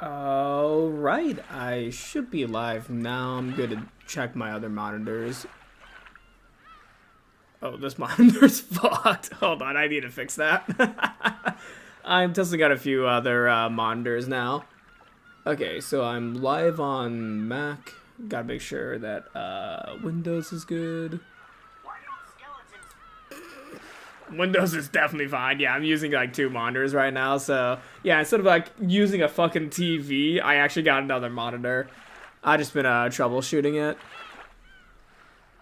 Alright, I should be live now. I'm gonna check my other monitors. Oh, this monitor's fucked. Hold on, I need to fix that. I'm testing out a few other monitors now. Okay, so I'm live on Mac. Gotta make sure that Windows is good. Windows is definitely fine. Yeah, I'm using like 2 monitors right now, so yeah, instead of like using a fucking TV, I actually got another monitor. I just been troubleshooting it.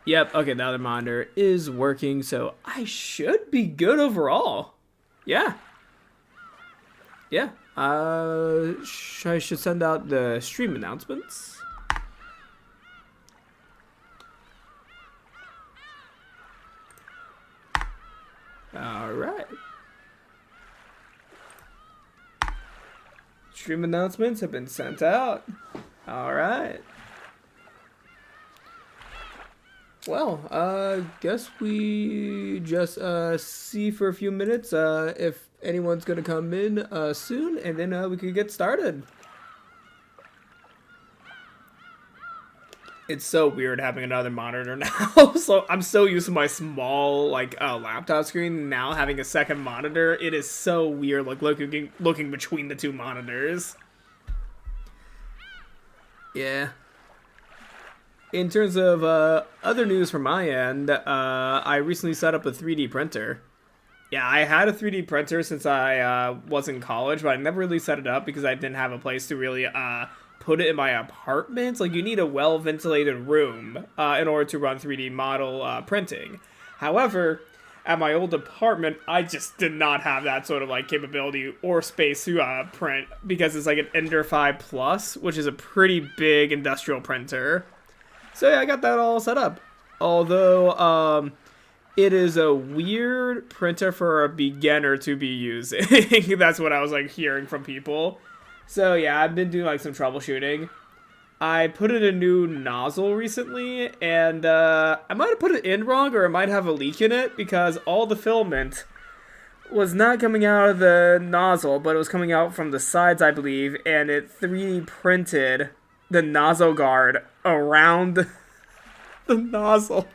Yep, okay, the other monitor is working, so I should be good overall. Yeah. Yeah. I should send out the stream announcements. Alright. Stream announcements have been sent out. Alright. Well, guess we just see for a few minutes if anyone's gonna come in soon, and then we can get started. It's so weird having another monitor now. So I'm so used to my small laptop screen. Now having a second monitor, it is so weird. Like looking between the 2 monitors. Yeah. In terms of other news from my end, I recently set up a 3D printer. Yeah, I had a 3D printer since I was in college, but I never really set it up because I didn't have a place to really put it in my apartment. Like, you need a well-ventilated room in order to run 3D model printing. However, at my old apartment, I just did not have that sort of like capability or space to print because it's like an Ender 5 Plus, which is a pretty big industrial printer. So yeah, I got that all set up. Although, it is a weird printer for a beginner to be using. That's what I was like hearing from people. So yeah, I've been doing like some troubleshooting. I put in a new nozzle recently, and I might have put it in wrong, or it might have a leak in it, because all the filament was not coming out of the nozzle, but it was coming out from the sides, I believe, and it 3D printed the nozzle guard around the nozzle.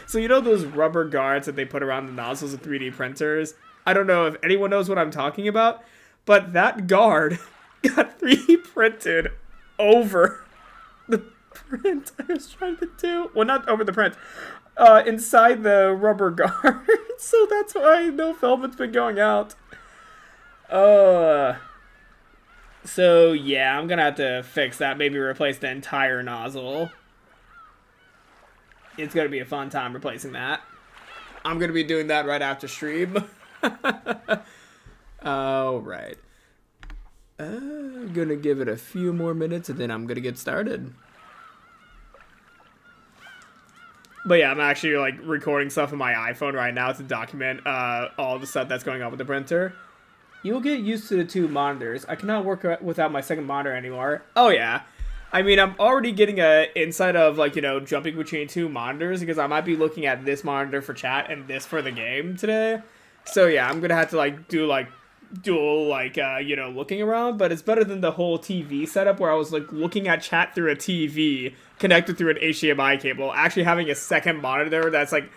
So you know those rubber guards that they put around the nozzles of 3D printers? I don't know if anyone knows what I'm talking about, but that guard got 3D printed over the print I was trying to do. Well, not over the print. Inside the rubber guard. So that's why no filament's been going out. So yeah, I'm gonna have to fix that. Maybe replace the entire nozzle. It's gonna be a fun time replacing that. I'm gonna be doing that right after stream. Alright. I'm gonna give it a few more minutes and then I'm gonna get started. But yeah, I'm actually like recording stuff on my iPhone right now to document all the stuff that's going on with the printer. You'll get used to the 2 monitors. I cannot work without my second monitor anymore. Oh yeah. I mean, I'm already getting a insight of like, you know, jumping between 2 monitors because I might be looking at this monitor for chat and this for the game today. So yeah, I'm gonna have to like do like dual you know, looking around, but it's better than the whole TV setup where I was like looking at chat through a TV connected through an HDMI cable. Actually having a second monitor that's like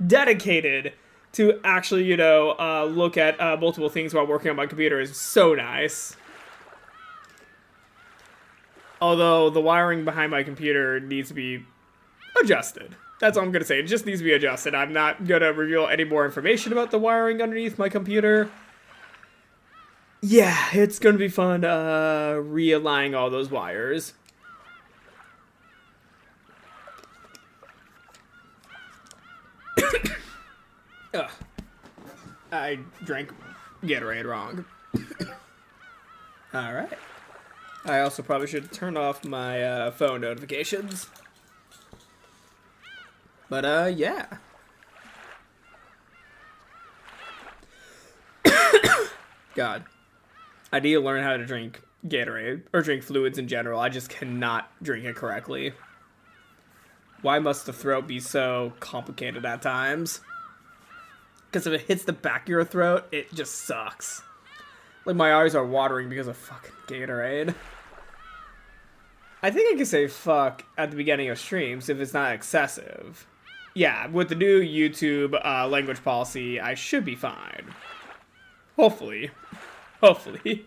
dedicated to actually, you know, look at multiple things while working on my computer is so nice. Although the wiring behind my computer needs to be adjusted. That's all I'm going to say. It just needs to be adjusted. I'm not going to reveal any more information about the wiring underneath my computer. Yeah, it's going to be fun realigning all those wires. Ugh. I drank Gatorade wrong. Alright. I also probably should turn off my phone notifications. But, yeah. God. I need to learn how to drink Gatorade, or drink fluids in general. I just cannot drink it correctly. Why must the throat be so complicated at times? Because if it hits the back of your throat, it just sucks. Like, my eyes are watering because of fucking Gatorade. I think I can say fuck at the beginning of streams if it's not excessive. Yeah, with the new YouTube language policy, I should be fine. Hopefully. Hopefully.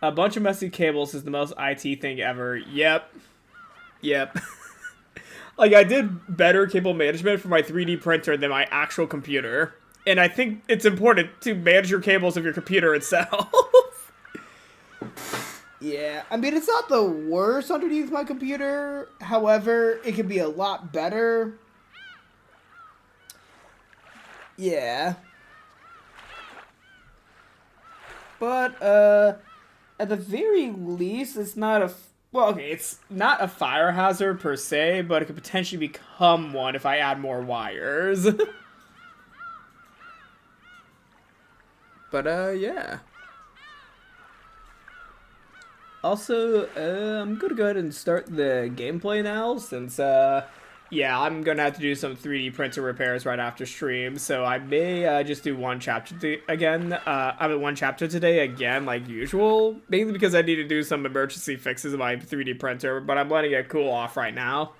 A bunch of messy cables is the most IT thing ever. Yep. Yep. Like, I did better cable management for my 3D printer than my actual computer. And I think it's important to manage your cables of your computer itself. Yeah, I mean, it's not the worst underneath my computer. However, it could be a lot better. Yeah. But, at the very least, it's not a... Well, okay, it's not a fire hazard per se, but it could potentially become one if I add more wires. But, yeah. Also, I'm gonna go ahead and start the gameplay now, since, yeah, I'm gonna have to do some 3D printer repairs right after stream, so I may, just do one chapter one chapter today again, like usual, mainly because I need to do some emergency fixes of my 3D printer, but I'm letting it cool off right now.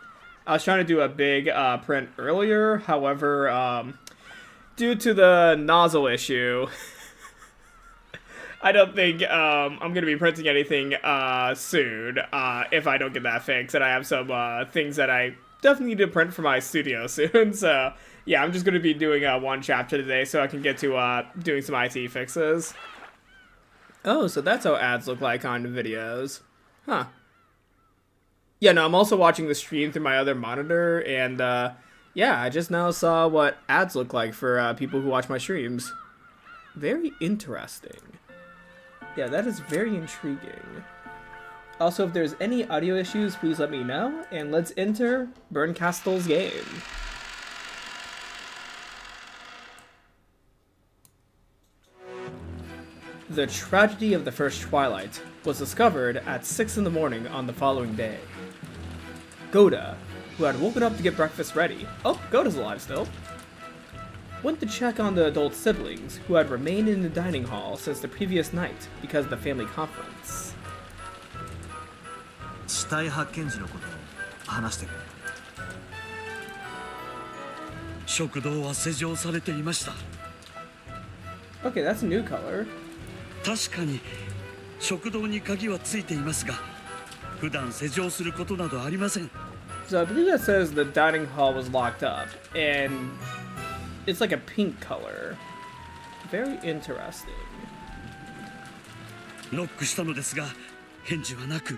I was trying to do a big, print earlier, however, due to the nozzle issue... I don't think I'm going to be printing anything soon if I don't get that fixed. And I have some things that I definitely need to print for my studio soon. So, yeah, I'm just going to be doing one chapter today so I can get to doing some IT fixes. Oh, so that's how ads look like on videos. Huh. Yeah, no, I'm also watching the stream through my other monitor. And, yeah, I just now saw what ads look like for people who watch my streams. Very interesting. Yeah, that is very intriguing. Also, if there's any audio issues, please let me know, and let's enter Bern Castle's game. The tragedy of the first twilight was discovered at 6 in the morning on the following day. Goda, who had woken up to get breakfast ready, Goda's alive still, went to check on the adult siblings, who had remained in the dining hall since the previous night because of the family conference. 死体発見時のことを話してくれ。食堂は施錠されていました。Okay, that's a new color. 確かに食堂に鍵はついていますが、普段施錠することなどありません。So I believe that says the dining hall was locked up, and it's like a pink color. Very interesting. ノックしたのですが、返事はなく。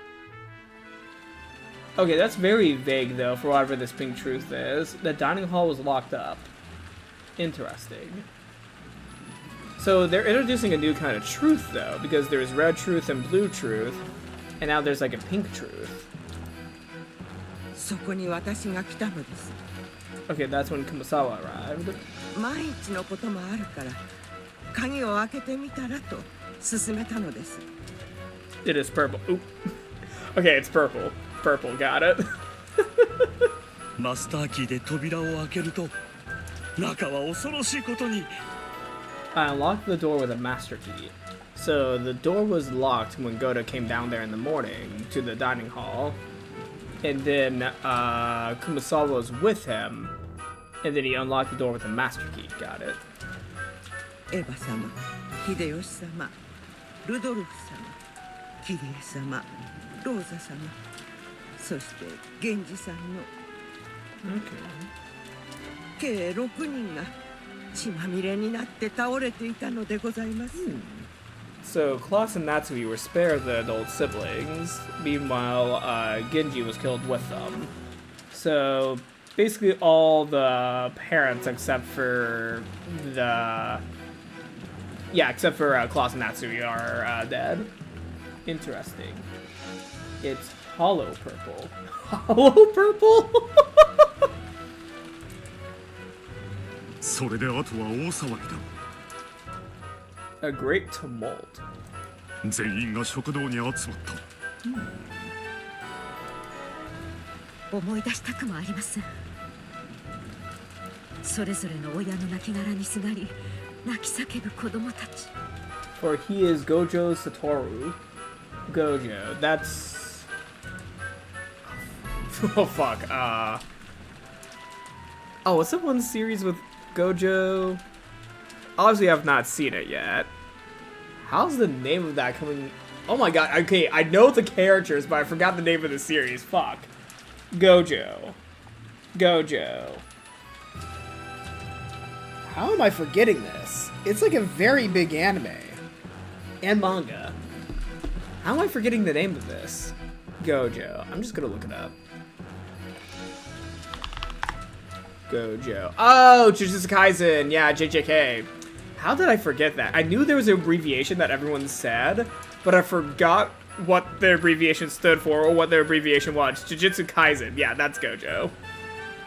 Okay, that's very vague though for whatever this pink truth is. The dining hall was locked up. Interesting. So they're introducing a new kind of truth though, because there's red truth and blue truth, and now there's like a pink truth. そこに私が来たのです。Okay, that's when Kumasawa arrived. 万一のこともあるから鍵を開けてみたらと勧めたのです。It is purple. Oop. Okay, it's purple. Purple, got it. マスターキーで扉を開けると、中は恐ろしいことに。I unlocked the door with a master key. So the door was locked when Goda came down there in the morning to the dining hall. And then Kumasawa was with him. And then he unlocked the door with a master key. Got it. エヴァ様、秀吉様、ルドルフ様、キリエ様、ローザ様、そして源氏さんの Okay. 計6人が血まみれになって倒れていたのでございます。So Klaus and Natsui were spared the adult siblings. Meanwhile, Genji was killed with them. So basically all the parents except for Klaus and Natsui are dead. Interesting. It's hollow purple. Hollow purple? それであとは大騒ぎだ。A great tumult. 全員が食堂に集まった。思い出したくもありません。それぞれの親の亡骸にすがり、泣き叫ぶ子供たち。For he is Gojo Satoru. Gojo. That's Oh fuck. Oh, what's the one series with Gojo? Obviously, I've not seen it yet. How's the name of that coming? Oh my god. Okay, I know the characters, but I forgot the name of the series. Fuck. Gojo. How am I forgetting this? It's like a very big anime. And manga. How am I forgetting the name of this? Gojo. I'm just gonna look it up. Gojo. Oh, Jujutsu Kaisen. Yeah, JJK. How did I forget that? I knew there was an abbreviation that everyone said, but I forgot what the abbreviation stood for or what the abbreviation was. Jujutsu Kaisen. Yeah, that's Gojo.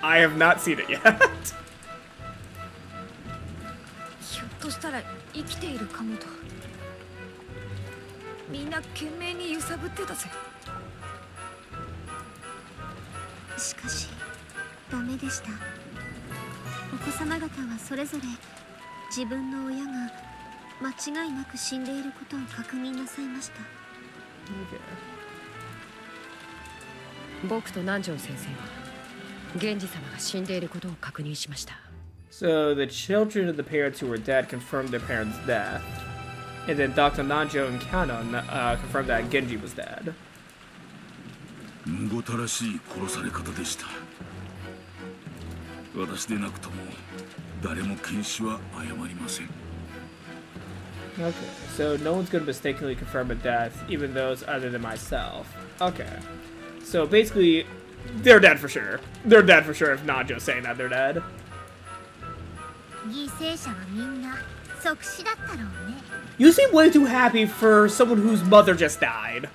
I have not seen it yet. ひょっとしたら生きているかもと。みんな懸命に揺さぶってたぜ。しかしダメでした。お子様方はそれぞれ自分の親が間違いなく死んでいることを確認なさいました。僕と南條先生は源氏様が死んでいることを確認しました。So the children of the parents who were dead confirmed their parents' death. And then Dr. Nanjo and Canon confirmed that Genji was dead. むごたらしい殺され方でした。私でなくとも誰も検視は謝りません。 Okay, so no one's gonna mistakenly confirm a death, even those other than myself. Okay, so basically, they're dead for sure. They're dead for sure if Nanjo's saying that they're dead. 犠牲者はみんな即死だったろうね。You seem way too happy for someone whose mother just died.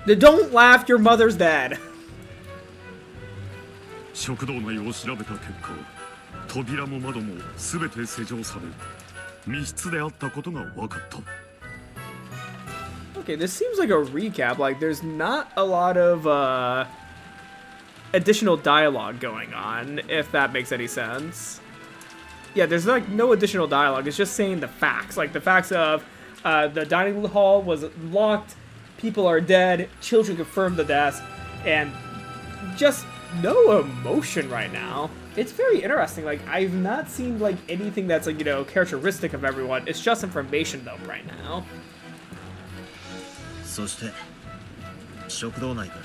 Don't laugh, your mother's dead. 食堂内を調べた結果、扉も窓も全て施錠され、密室であったことが分かった。Okay, this seems like a recap. Like, there's not a lot of additional dialogue going on, if that makes any sense. Yeah, there's like no additional dialogue. It's just saying the facts. Like, the facts of the dining hall was locked, people are dead, children confirmed the deaths, and just no emotion right now. It's very interesting. Like, I've not seen like anything that's like, you know, characteristic of everyone. It's just information though right now. そして食堂内から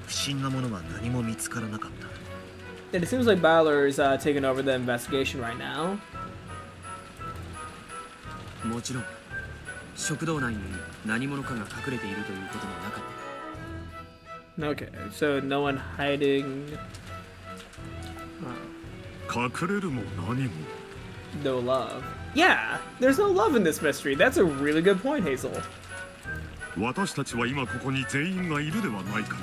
不審なものは何も見つからなかった。 And it seems like Balor is taking over the investigation right now. もちろん食堂内に何者かが隠れているということもなかった。 Okay, so no one hiding. 隠れるも何も。 No love. Yeah, there's no love in this mystery. That's a really good point, Hazel. 私たちは今ここに全員がいるではないか。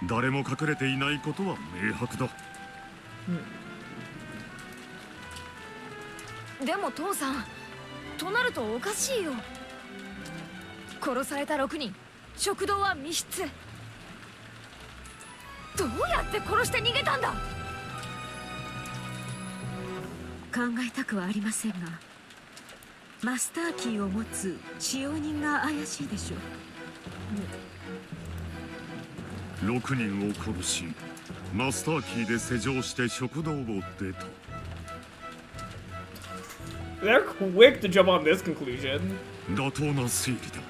誰も隠れていないことは明白だ。でも父さん、となるとおかしいよ。殺された6人、食堂は密室。どうやって殺して逃げたんだ。考えたくはありませんが、マスターキーを持つ使用人が怪しいでしょう。6人を殺し、マスターキーで施錠して食堂を出た。 They're quick to jump on this conclusion. 妥当な推理だ。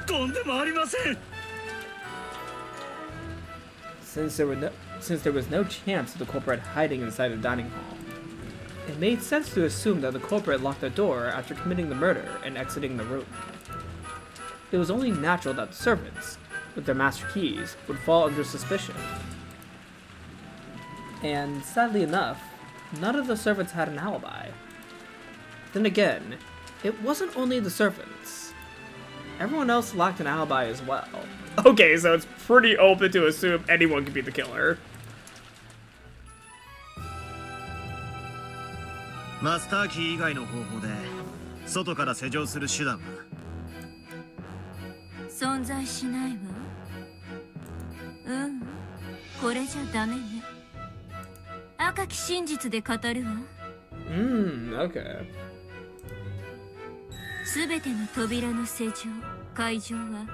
とんでもありません。 Since there was no chance of the culprit hiding inside a dining hall, it made sense to assume that the culprit locked the door after committing the murder and exiting the room. It was only natural that the servants, with their master keys, would fall under suspicion. And sadly enough, none of the servants had an alibi. Then again, it wasn't only the servants. Everyone else lacked an alibi as well. Okay, so it's pretty open to assume anyone could be the killer. マスターキー以外の方法で外から施錠する手段は存在しないわ。これじゃダメね。赤き真実で語るわ。Okay. すべての扉の施錠、解錠は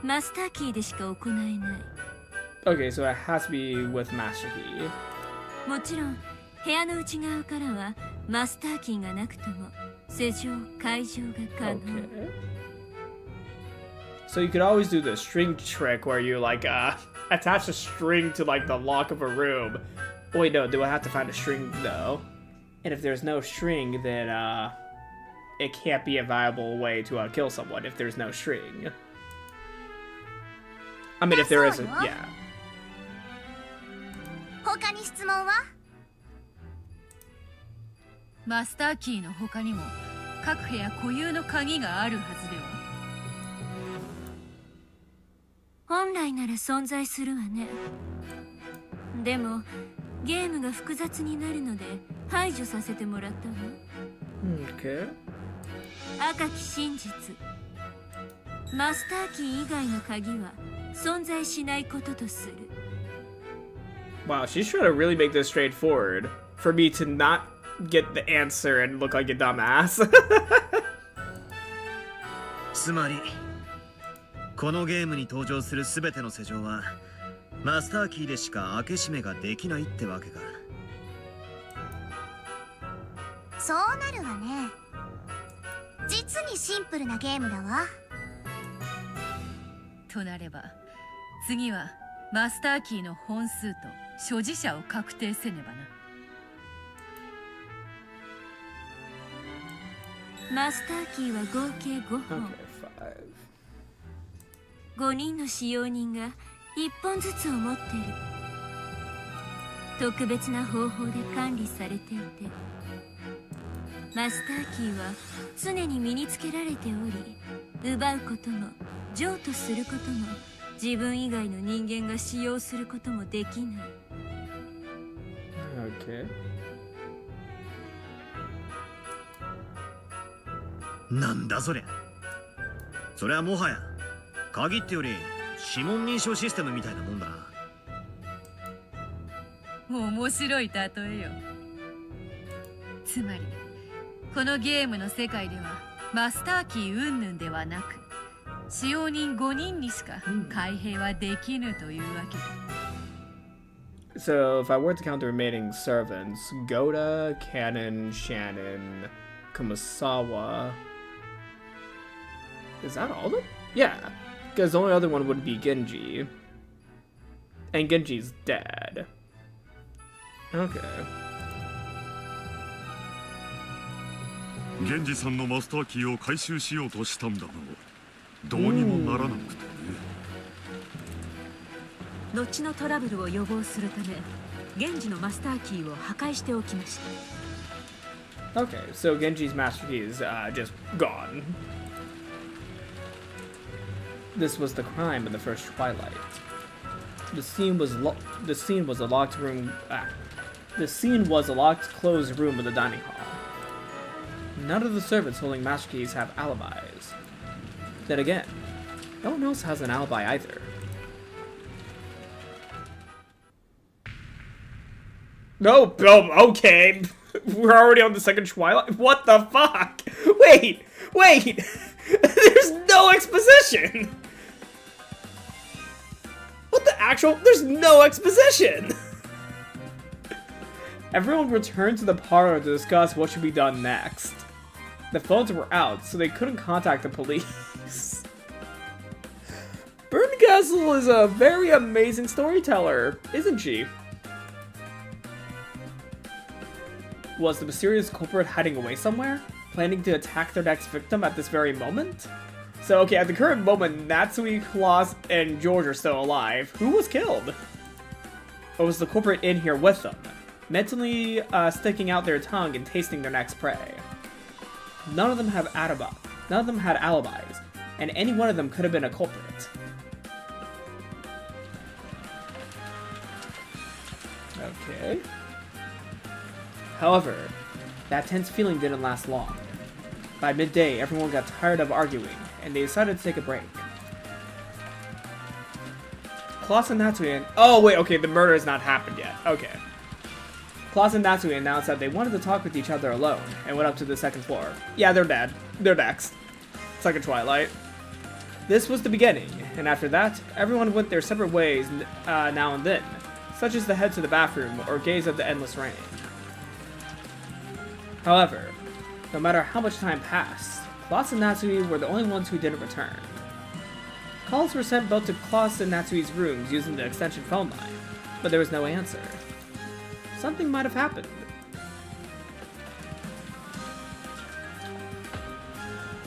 マスターキーでしか行えない。 Okay, so it has to be with Master Key. もちろん部屋の内側からはマスターキーがなくとも施錠、解錠が可能。 Okay. So you could always do the string trick where you like attach a string to like the lock of a room. Wait, no, do I have to find a string though? And if there's no string, then it can't be a viable way to kill someone if there's no string. I mean, if there isn't, yeah. 他に質問は？マスターキーの他にも各部屋固有の鍵があるはずでは。本来なら存在するわね。でもゲームが複雑になるので排除させてもらったわ。 Okay. 赤き真実、マスターキー以外の鍵は存在しないこととする。 Wow, she's trying to really make this straightforward for me to not get the answer and look like a dumbass. つまりこのゲームに登場する全ての施錠はマスターキーでしか開け閉めができないってわけか。そうなるわね。実にシンプルなゲームだわ。となれば次はマスターキーの本数と所持者を確定せねばな。マスターキーは合計5本。 Okay, 5人の使用人が1本ずつを持ってる。特別な方法で管理されていて、マスターキーは常に身につけられており、奪うことも譲渡することも自分以外の人間が使用することもできない。 Okay. なんだそりゃ。それはもはや鍵ってより指紋認証システムみたいなもんだな。面白い例えよ。つまりこのゲームの世界ではマスターキー云々ではなく使用人5人にしか開閉はできぬというわけだ。 So if I were to count the remaining servants, Goda, Cannon, Shannon, Kumasawa. Is that all of them? Yeah. Because the only other one would be Genji. And Genji's dead. Okay. 源氏さんのマスターキーを回収しようとしたんだがどうにもならなくてね。後のトラブルを予防するため源氏のマスターキーを破壊しておきました。 Okay, so Genji's master key is just gone. This was the crime in the first twilight. The scene was a locked room. The scene was a locked, closed room in the dining hall. None of the servants holding master keys have alibis. Then again, no one else has an alibi either. No, okay. We're already on the second Twilight? What the fuck? Wait! There's no exposition! What the actual? There's no exposition! Everyone returned to the parlor to discuss what should be done next. The phones were out, so they couldn't contact the police. Bern is a very amazing storyteller, isn't she? Was the mysterious culprit hiding away somewhere? Planning to attack their next victim at this very moment? So, okay, at the current moment, Natsui, Claus, and George are still alive. Who was killed? Or was the culprit in here with them? Mentally sticking out their tongue and tasting their next prey. None of them have None of them had alibis, and any one of them could have been a culprit. Okay. However, that tense feeling didn't last long. By midday, everyone got tired of arguing, and they decided to take a break. Claus and Natsui oh wait, okay, the murder has not happened yet. Okay. Claus and Natsui announced that they wanted to talk with each other alone, and went up to the second floor. Yeah, they're dead. They're next. It's like a Twilight. This was the beginning, and after that, everyone went their separate ways now and then, such as to head to the bathroom or gaze at the endless rain. However, no matter how much time passed, Klaus and Natsui were the only ones who didn't return. Calls were sent both to Klaus and Natsui's rooms using the extension phone line, but there was no answer. Something might have happened.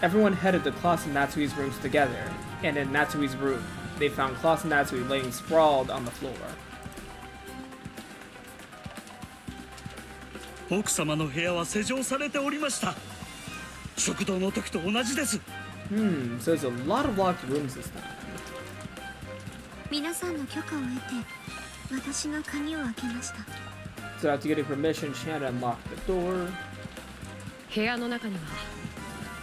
Everyone headed to Klaus and Natsui's rooms together, and in Natsui's room, they found Klaus and Natsui laying sprawled on the floor. 奥様の部屋は施錠されておりました。食堂の時と同じです。So there's a lot of locked rooms this time. 皆さんの許可を得て、私が鍵を開けました。So after getting permission, Shannon unlocked the door. 部屋の中には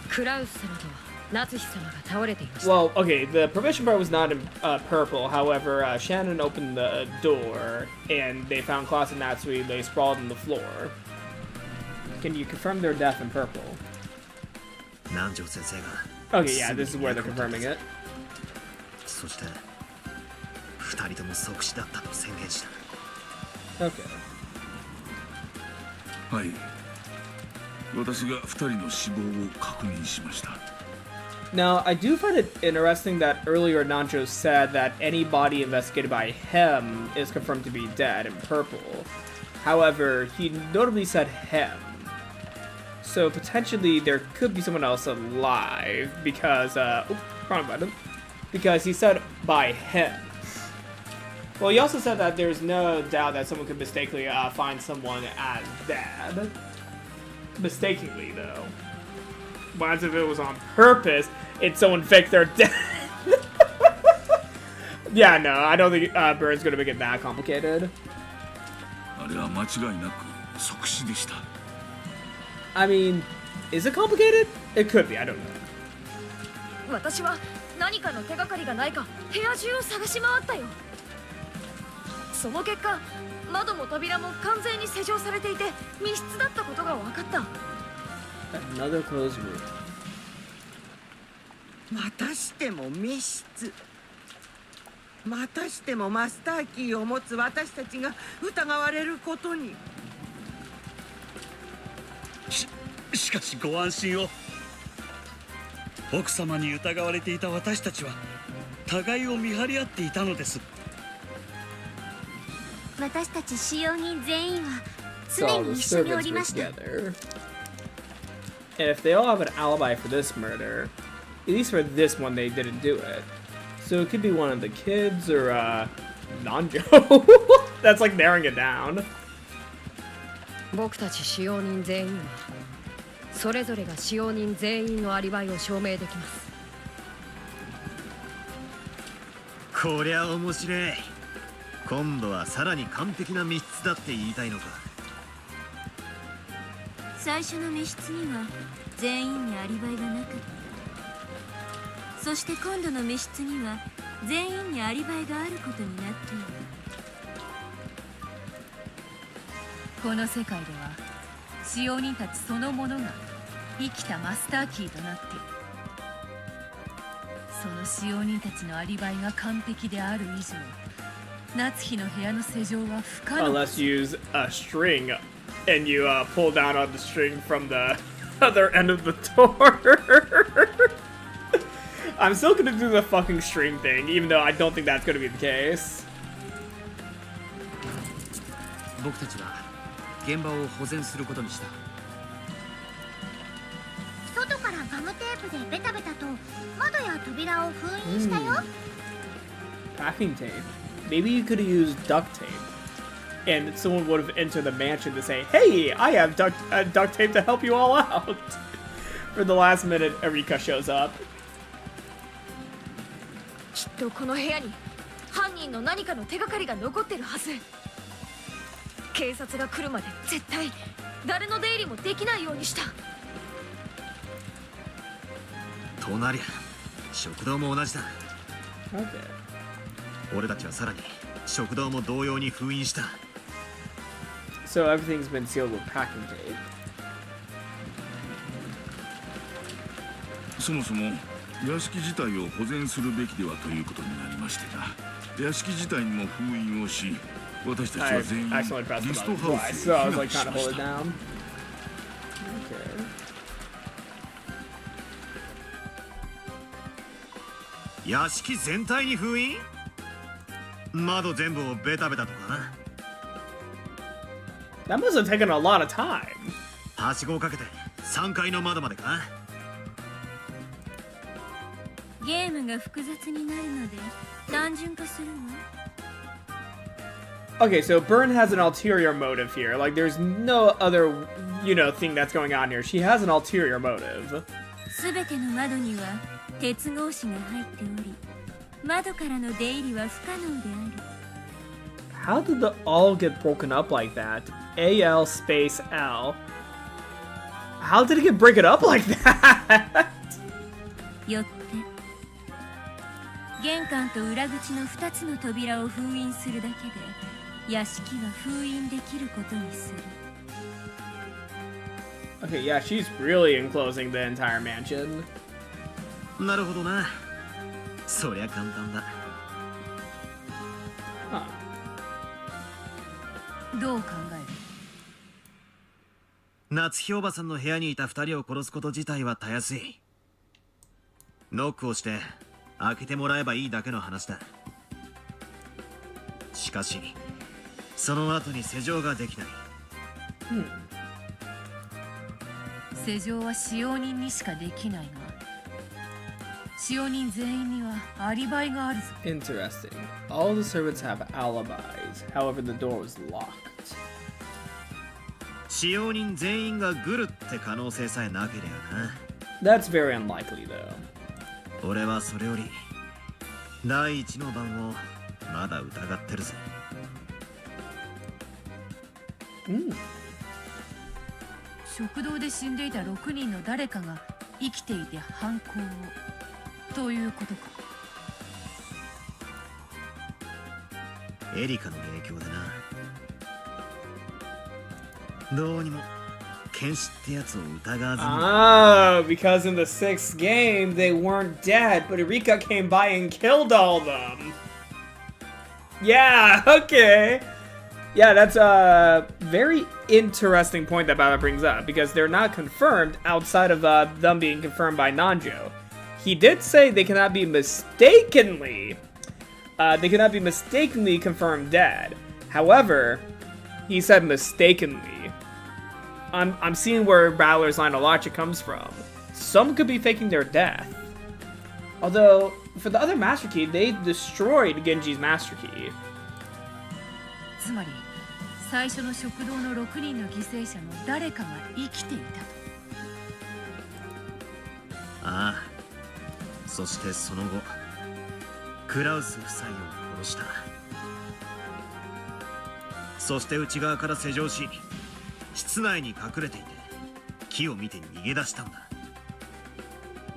クラウス様と夏日様が倒れていました。 Well, okay, the permission part was not in purple. However, Shannon opened the door, and they found Klaus and Natsui lay sprawled on the floor. Can you confirm their death in purple? Okay, yeah, this is where they're confirming it. そして2人とも即死だったと宣言した。 Okay. はい。私が2人の死亡を確認しました。 Now, I do find it interesting that earlier Nanjo said that any body investigated by him is confirmed to be dead in purple. However, he notably said him. So potentially there could be someone else alive because, wrong button. Because he said by him. Well, he also said that there's no doubt that someone could mistakenly find someone as dead. Mistakenly, though. Why as if it was on purpose and someone faked their death? Yeah, no, I don't think Bern's gonna make it that complicated. あれは間違いなく即死でした。 I mean, is it complicated? It could be, I don't know. 私は何かの手がかりがないか部屋中を探し回ったよ。その結果、窓も扉も完全に施錠されていて密室だったことが分かった。 Another closed room. またしても密室。またしてもマスターキーを持つ私たちが疑われることに。しかしご安心を。奥様に疑われていた私たちは互いを見張り合っていたのです。私たち使用人全員は常に一緒におりました。 And if they all have an alibi for this murder, at least for this one they didn't do it. So it could be one of the kids or Nanjo. That's like narrowing it down. 僕たち使用人全員はそれぞれが使用人全員のアリバイを証明できます。こりゃ面白い。今度はさらに完璧な密室だって言いたいのか。最初の密室には全員にアリバイがなかった。そして今度の密室には全員にアリバイがあることになっている。この世界では使用人たちそのものが生きたマスターキーとなっている。その使用人たちのアリバイが完璧である以上、夏日の部屋の施錠は不可能。 Unless you use a string and you pull down on the string from the other end of the door. I'm still gonna do the fucking string thing, even though I don't think that's gonna be the case. 僕たちは現場を保全することにした。外からガムテープでベタベタと窓や扉を封印したよ。Packing tape. Maybe you could have used duct tape. And someone would have entered the mansion to say, hey, I have duct tape to help you all out. For the last minute, Erika shows up. きっとこの部屋に犯人の何かの手がかりが残ってるはず。警察が来るまで絶対誰の出入りもできないようにした。となりゃ食堂も同じだ。 Okay. 俺たちはさらに食堂も同様に封印した。 So everything's been sealed with packing tape. そもそも屋敷自体を保全するべきではということになりましてな。屋敷自体にも封印をし、私たちは全員 I リ accidentally pressed ス the ト button ハウ twice, ス so へ I 避 was like 難 trying to しま hold し it た。 down. Okay. 屋敷全体に封印？窓全部をベタベタとか？ That must have taken a lot of time. はしごをかけて3階の窓までか？ゲームが複雑になるので単純化するわ。 Okay, so Bern has an ulterior motive here. Like, there's no other, thing that's going on here. She has an ulterior motive. すべての窓には鉄格子が入っており、窓からの出入りは不可能である。 How did the all get broken up like that? AL space L. How did it get broken up like that? よって玄関と裏口の2つの扉を封印するだけで屋敷は封印できることにする。 Okay, yeah, she's really enclosing the entire mansion. なるほどな。そりゃ簡単だ。どう考える？夏日おばさんの部屋にいた2人を殺すこと自体はたやすい。ノックをして開けてもらえばいいだけの話だ。しかしその後に施錠ができない。施錠は使用人にしかできないが、使用人全員にはアリバイがあるぞ。 Interesting. All the servants have alibis. However, the door was locked. 使用人全員がグルって可能性さえなければな。 That's very unlikely, though. 俺はそれより第一の番をまだ疑ってるぜ。食堂で死んでいた6人の誰かが生きていて犯行をということか。エリカの影響でな。どうにも剣士ってやつを疑わずに。 Oh, because in the 6th game, they weren't dead, but Erika came by and killed all of them. Yeah, okay. Yeah, that's a very interesting point that Baba brings up, because they're not confirmed outside of them being confirmed by Nanjo. He did say they cannot be mistakenly confirmed dead. However, he said mistakenly. I'm seeing where Balor's line of logic comes from. Some could be faking their death. Although, for the other Master Key, they destroyed Genji's Master Key. つまり最初の食堂の6人の犠牲者の誰かが生きていたと。ああ。そしてその後クラウス夫妻を殺した。そして内側から施錠し室内に隠れていて木を見て逃げ出したんだ。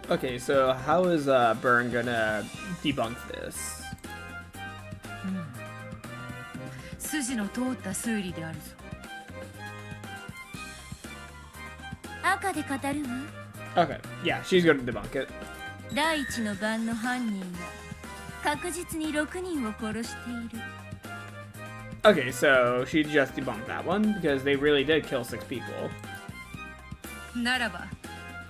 Okay, so how is Bern gonna debunk this? 筋の通った推理であるぞ。赤で語るわ。 Okay, yeah, she's gonna debunk it. 第一の番の犯人は確実に6人を殺している。 Okay, so she just debunked that one, because they really did kill 6 people. ならば、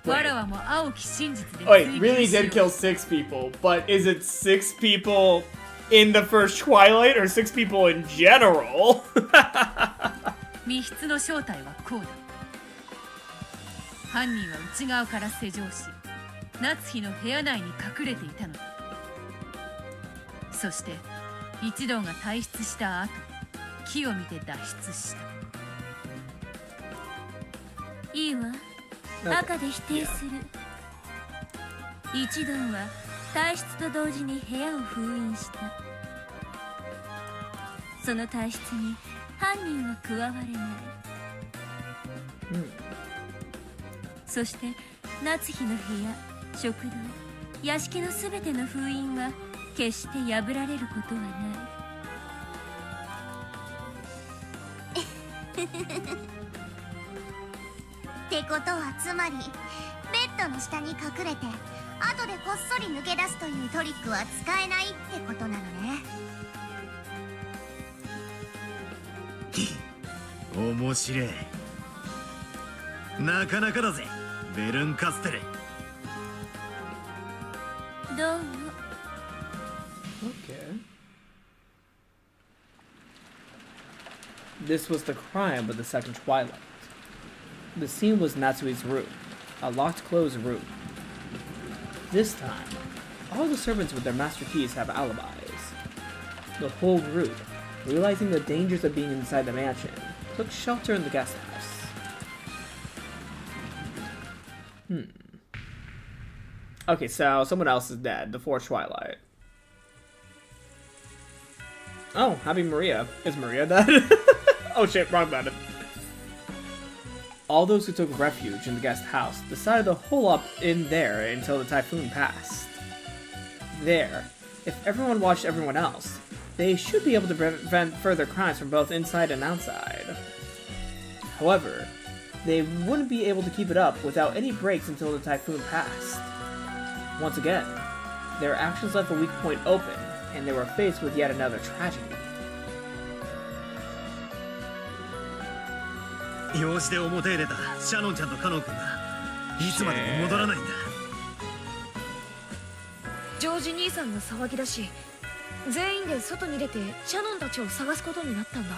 わらわも青き真実で Wait, 追 really 求しよう did kill 6 people, but is it 6 people in the first Twilight, or 6 people in general? 密室の正体はこうだ。犯人は内側から施錠し、夏日の部屋内に隠れていたのだ。そして一同が退出した後、木を見て脱出した。いいわ。赤で否定する。一同は退出と同時に部屋を封印した。その退出に犯人は加われない。そして夏日の部屋、食堂、屋敷のすべての封印は決して破られることはない。ってことはつまりベッドの下に隠れて後でこっそり抜け出すというトリックは使えないってことなのね。面白い。なかなかだぜ、ベルンカステル。どうも。 Okay. This was the crime of the second twilight. The scene was Natsui's room, a locked closed room. This time, all the servants with their master keys have alibis. The whole group, realizing the dangers of being inside the mansion, took shelter in the guest house. Okay, so someone else is dead before twilight. Oh, happy Maria. Is Maria dead? Oh shit, wrong button. All those who took refuge in the guest house decided to hole up in there until the typhoon passed. There, if everyone watched everyone else, they should be able to prevent further crimes from both inside and outside. However, they wouldn't be able to keep it up without any breaks until the typhoon passed. Once again, their actions left a weak point open, and they were faced with yet another tragedy. 養子で表へ出たシャノンちゃんとカノン君がいつまでも戻らないんだ。ジョージ兄さんが騒ぎ出し、全員で外に出てシャノンたちを探すことになったんだ。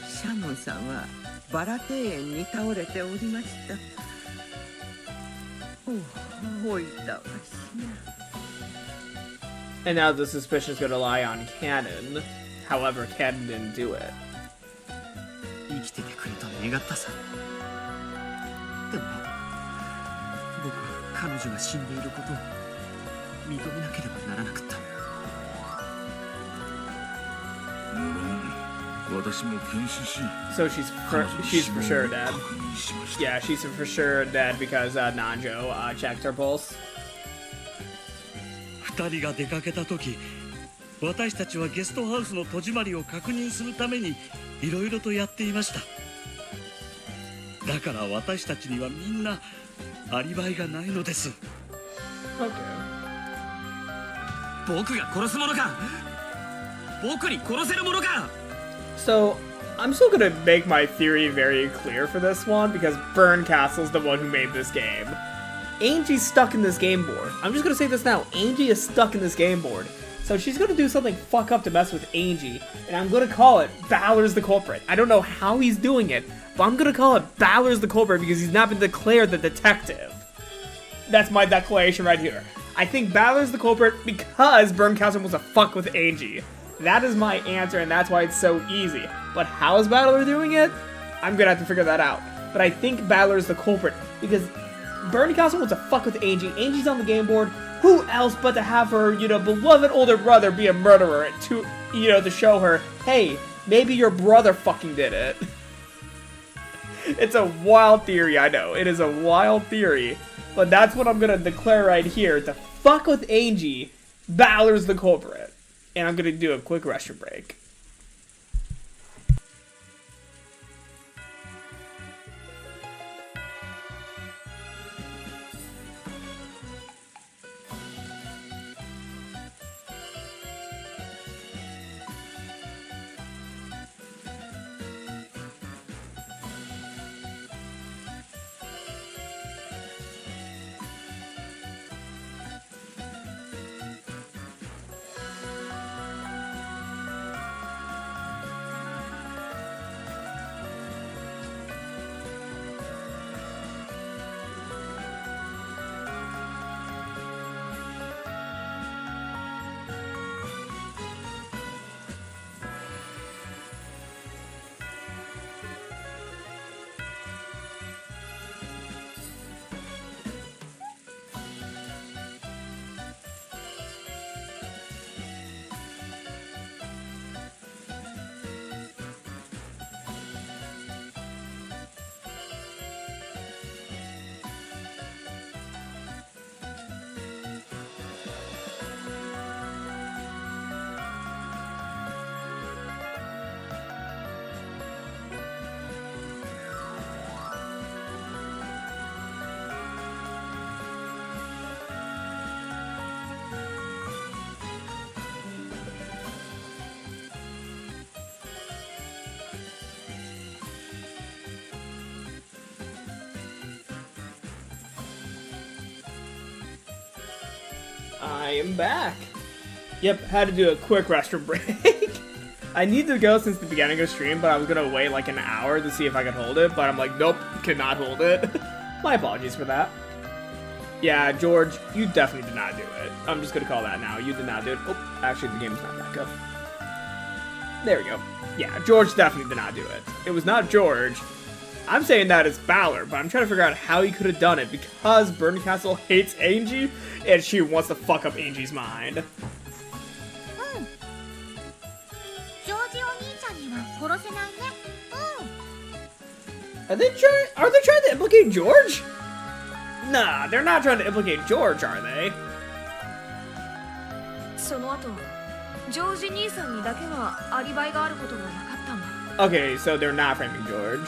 シャノンさんはバラ庭園に倒れておりました。おいたわしな。 And now the suspicion is going to lie on Cannon. However, Cannon didn't do it. 生きててくれと願ったさ。でも僕は彼女が死んでいることを認めなければならなかった。無論私も検視し、 So she's for sure dead. Yeah, she's for sure dead because Nanjo checked her pulse. 二人が出かけた時、私たちはゲストハウスの戸締まりを確認するためにいろいろとやっていました。だから私たちにはみんなアリバイがないのです。 Okay. 僕が殺すものか。僕に殺せるものか。 So, I'm still gonna make my theory very clear for this one because Bern Castle's the one who made this game. Angie's stuck in this game board. I'm just gonna say this now. Angie is stuck in this game board. So she's gonna do something fuck up to mess with Angie, and I'm gonna call it Balor's the culprit. I don't know how he's doing it, but I'm gonna call it Balor's the culprit because he's not been declared the detective. That's my declaration right here. I think Balor's the culprit because Bern Castle wants to fuck with Angie. That is my answer, and that's why it's so easy. But how is Balor doing it? I'm gonna have to figure that out. But I think Balor's the culprit because Bern Castle wants to fuck with Angie. Angie's on the game board. Who else but to have her, beloved older brother be a murderer to, to show her, hey, maybe your brother fucking did it. It's a wild theory, I know. It is a wild theory. But that's what I'm gonna declare right here. To fuck with Angie, Balor's the culprit. And I'm gonna do a quick restroom break. I am back. Yep, had to do a quick restroom break. I need to go since the beginning of stream, but I was gonna wait like an hour to see if I could hold it, but I'm like, nope, cannot hold it. My apologies for that. Yeah, George, you definitely did not do it. I'm just gonna call that now. You did not do it. Oh, actually, the game's not back up. There we go. Yeah, George definitely did not do it. It was not George. I'm saying that it's Balor, but I'm trying to figure out how he could have done it because Bern Castle hates Ange, and she wants to fuck up Ange's mind. Are they trying to implicate George? Nah, they're not trying to implicate George, are they? その後、ジョージ兄さんにだけはアリバイがあることが分かったんだ。Okay, so they're not framing George.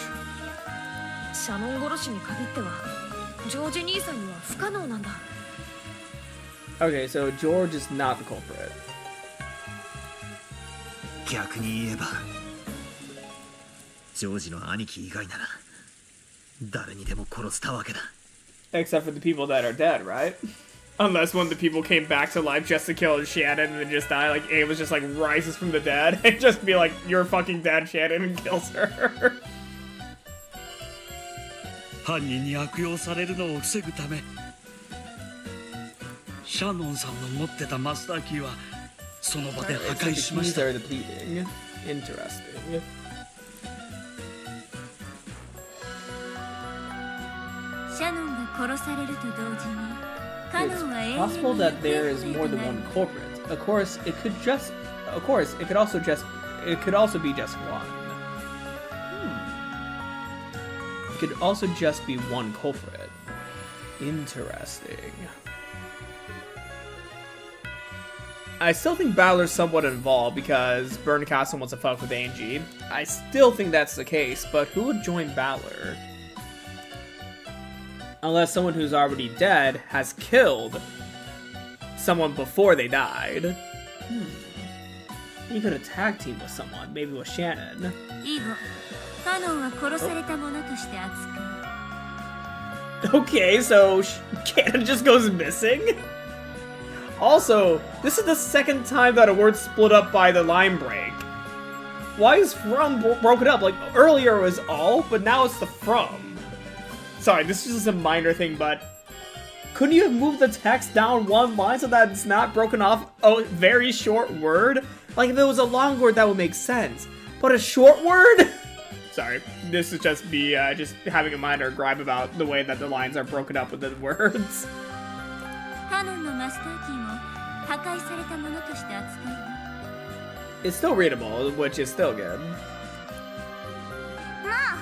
シャノン殺しに限っては、ジョージ兄さんには不可能なんだ。Okay, so George is not the culprit. 逆に言えば、ジョージの兄貴以外なら誰にでも殺せたわけだ。 Except for the people that are dead, right? Unless one of the people came back to life just to kill Shannon and then just die, like A was just like rises from the dead and just be like, you're fucking dead, Shannon, and kills her. 犯人に悪用されるのを防ぐため、シャノンさんの持ってたマスターキーはその場で破壊しました。Interesting. シャノンが殺されると同時に、カノンは永遠に It's possible that there is more than one culprit. Of course, it could also be just one. It could also just be one culprit. Interesting. I still think Balor's somewhat involved because Bern Castle wants to fuck with Ange. I still think that's the case, but who would join Balor? Unless someone who's already dead has killed someone before they died. You could have tag team with someone, maybe with Shannon. 以後、カノンは殺されたものとして扱う。 Okay, so Cannon just goes missing? Also, this is the second time that a word's split up by the line break. Why is from broken up? Like, earlier it was all, but now it's the from. Sorry, this is just a minor thing, but couldn't you have moved the text down one line so that it's not broken off a very short word? Like, if it was a long word, that would make sense. But a short word? Sorry, this is just me just having a minor gripe about the way that the lines are broken up within words. カノンのマスターキーも破壊されたものとして扱うわ。 It's still readable, which is still good. まあ、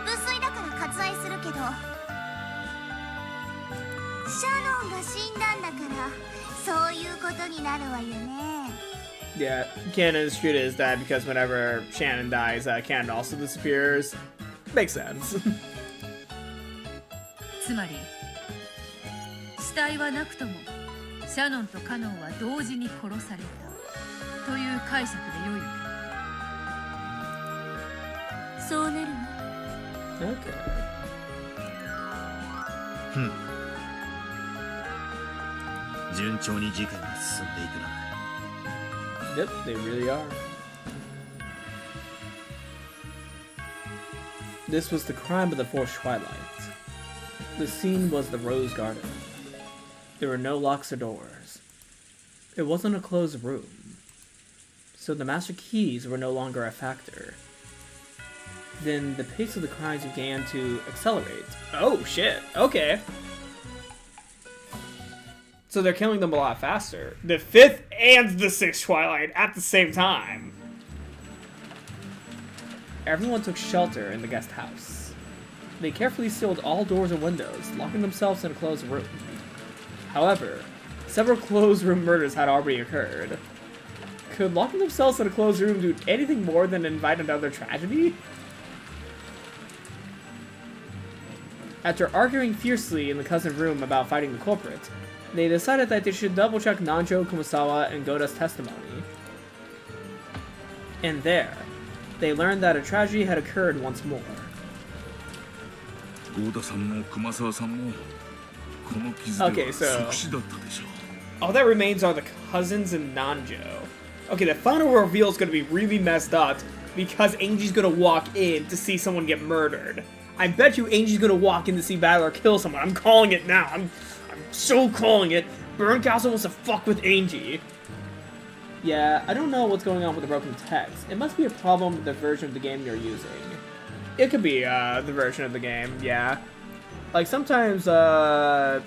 無粋だから割愛するけど、シャノンが死んだんだからそういうことになるわよね。 Yeah, Canon's truth is that because whenever Shannon dies, Canon also disappears. Makes sense. つまり死体はなくともシャノンとカノンは同時に殺されたという解釈で良いのか。そうなるわ。 Okay. 順調に事件が進んでいくな。 Yep, they really are. This was the crime of the Fourth Twilight. The scene was the Rose Garden. There were no locks or doors. It wasn't a closed room. So the master keys were no longer a factor. Then the pace of the crimes began to accelerate. Oh shit, okay. So they're killing them a lot faster. The fifth and the sixth Twilight at the same time. Everyone took shelter in the guest house. They carefully sealed all doors and windows, locking themselves in a closed room. However, several closed room murders had already occurred. Could locking themselves in a closed room do anything more than invite another tragedy? After arguing fiercely in the cousin room about fighting the culprit, they decided that they should double-check Nanjo, Kumasawa, and Goda's testimony. And there, they learned that a tragedy had occurred once more. ゴーダさんも熊沢さんもこの傷では即死だったでしょう。All that remains are the cousins and Nanjo. Okay, the final reveal is going to be really messed up because Ange's going to walk in to see someone get murdered. I bet you Ange's going to walk in to see Valor kill someone. I'm calling it now. I'm so calling it. Bern Castle wants to fuck with Ange. Yeah, I don't know what's going on with the broken text. It must be a problem with the version of the game you're using. It could be the version of the game, yeah. Like, sometimes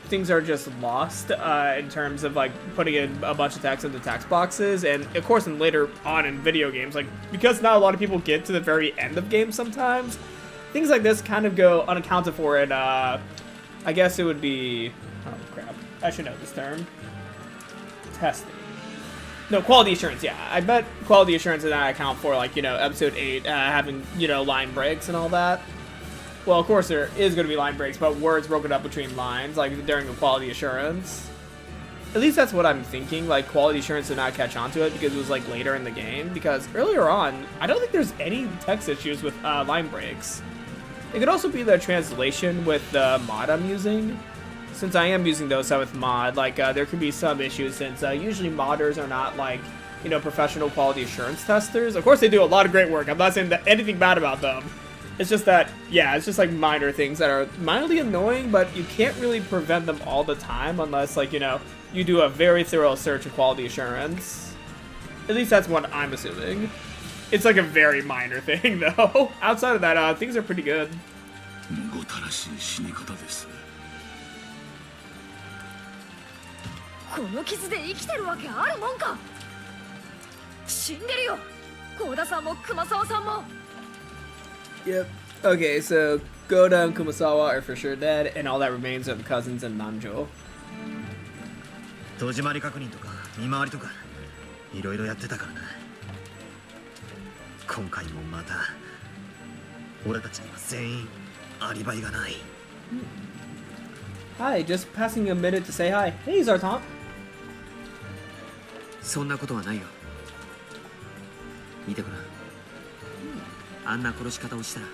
things are just lost in terms of, like, putting in a bunch of text into text boxes. And, of course, in later on in video games, like, because not a lot of people get to the very end of games sometimes, things like this kind of go unaccounted for. And, I guess it would be... Oh, crap. I should know this term. Testing. No, quality assurance, yeah. I bet quality assurance does not account for, like, you know, episode 8 having, you know, line breaks and all that. Well, of course there is going to be line breaks, but words broken up between lines, like, during the quality assurance. At least that's what I'm thinking, like, quality assurance did not catch on to it because it was, like, later in the game. Because earlier on, I don't think there's any text issues with line breaks. It could also be the translation with the mod I'm using. Since I am using those with mod, like, there could be some issues since usually modders are not, like, you know, professional quality assurance testers. Of course, they do a lot of great work. I'm not saying anything bad about them. It's just that, yeah, it's just, like, minor things that are mildly annoying, but you can't really prevent them all the time unless, like, you know, you do a very thorough search of quality assurance. At least that's what I'm assuming. It's, like, a very minor thing, though. Outside of that, things are pretty good. この傷で生きてるわけあるもんか。死んでるよ。幸田さんも熊沢さんも。Yep. Okay, so Goda and Kumasawa are for sure dead, and all that remains are the cousins and Nanjo. 戸締まり確認とか見回りとかいろいろやってたからな。今回もまた俺たちには全員アリバイがない。Hi, just passing a minute to say hi. Hey, Zartan. そんなことはないよ。見てごらん。あんな殺し方をしたら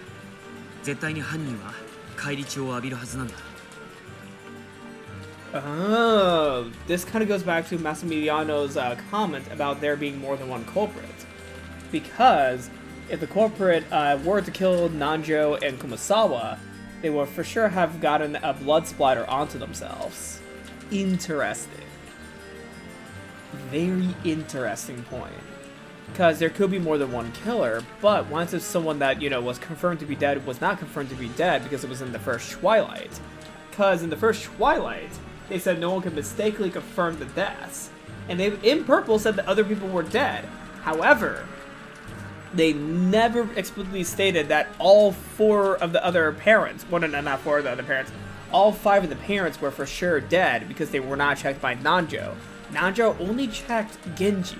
絶対に犯人は返り血を浴びるはずなんだ。Oh, this kind of goes back to Massimiliano's comment about there being more than one culprit. Because if the culprit were to kill Nanjo and Kumasawa, they would for sure have gotten a blood splatter onto themselves. Interesting. Very interesting point. Because there could be more than one killer, but once if someone that, you know, was confirmed to be dead was not confirmed to be dead because it was in the first Twilight. Because in the first Twilight, they said no one could mistakenly confirm the deaths. And they, in purple, said that other people were dead. However, they never explicitly stated that all 4 of the other parents, well, no, not 4 of the other parents, all 5 of the parents were for sure dead because they were not checked by Nanjo. Nanjo only checked Genji.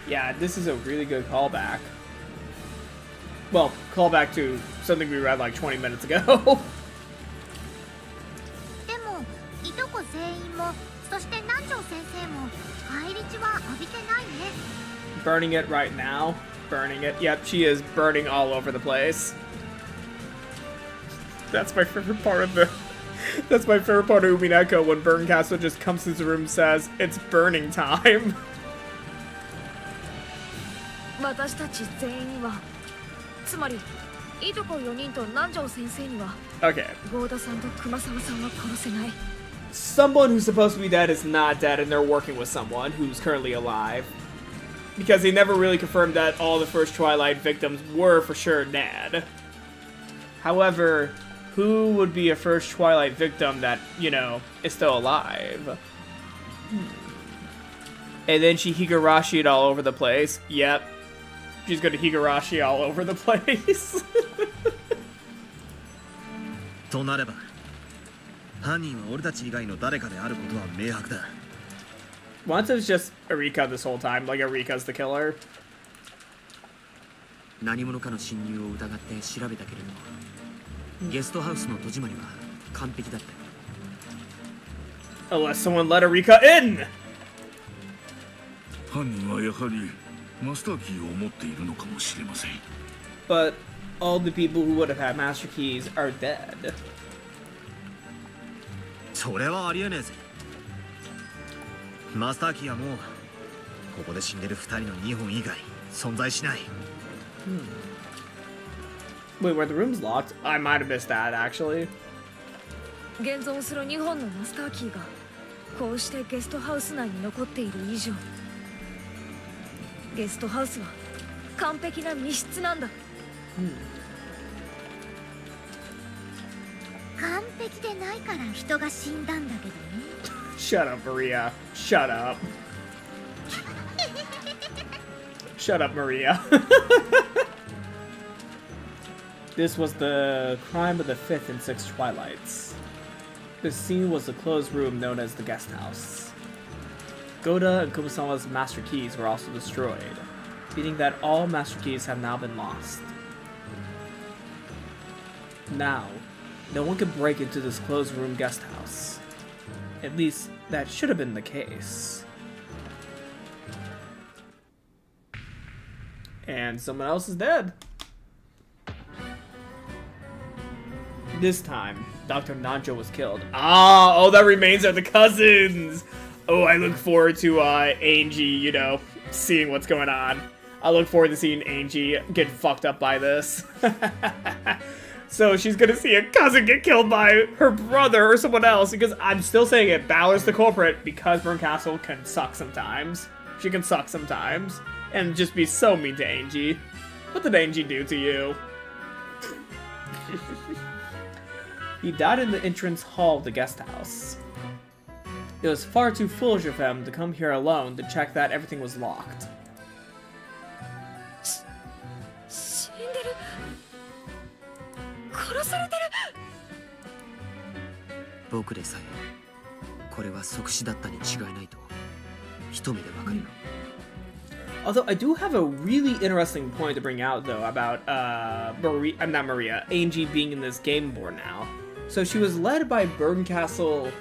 Yeah, this is a really good callback. Well, callback to something we read like 20 minutes ago. でも、いとこ全員も、そして南條先生も返り血は浴びてないね。Burning it right now. Burning it. Yep, she is burning all over the place. That's my favorite part of the... That's my favorite part of Umineko when Bern Castle just comes into the room and says, it's burning time. 私たち全員には、つまりいとこ4人と南條先生には、Okay. 合田さんと熊沢さんは殺せない。Someone who's supposed to be dead is not dead, and they're working with someone who's currently alive. Because they never really confirmed that all the first Twilight victims were for sure dead. However, who would be a first Twilight victim that, you know, is still alive? And then she Higarashi'd all over the place. Yep. She's gonna Higurashi all over the place. となれば、犯人は俺たち以外の誰かであることは明白だ。Once it's just Erika this whole time, like Erika's the killer. 何者かの侵入を疑って調べたけれど、ゲストハウスの戸締まりは完璧だったよ。 Unless someone let Erika in! 犯人はやはりマスターキーを持っているのかもしれません。 But all the people who would have had master keys are dead. それはありえねえぜ。マスターキーはもうここで死んでる2人の2本以外存在しない。Wait, were the rooms locked? I might have missed that, actually. 現存する2本のマスターキーがこうしてゲストハウス内に残っている以上、ゲストハウスは完璧な密室なんだ。完璧でないから人が死んだんだけどね。Shut up, Maria. Shut up. Shut up, Maria. This was the crime of the 5th and 6th Twilights. The scene was the closed room known as the guest house. Goda and Kumasama's master keys were also destroyed, meaning that all master keys have now been lost. Now, no one can break into this closed room guest house. At least, that should have been the case. And someone else is dead. This time, Dr. Nanjo was killed. Oh, that remains are the cousins! Oh, I look forward to, Ange, you know, seeing what's going on. I look forward to seeing Ange get fucked up by this. So she's gonna see a cousin get killed by her brother or someone else, because I'm still saying it, Balor's the culprit, because Bern Castle can suck sometimes. She can suck sometimes, and just be so mean to Ange. What did Ange do to you? He died in the entrance hall of the guest house. It was far too foolish of him to come here alone to check that everything was locked. 死んでる。殺されてる。僕でさえこれは即死だったに違いないと一目でわかるよ。Although I do have a really interesting point to bring out though about Ange being in this game board now. So she was led by Bern Castle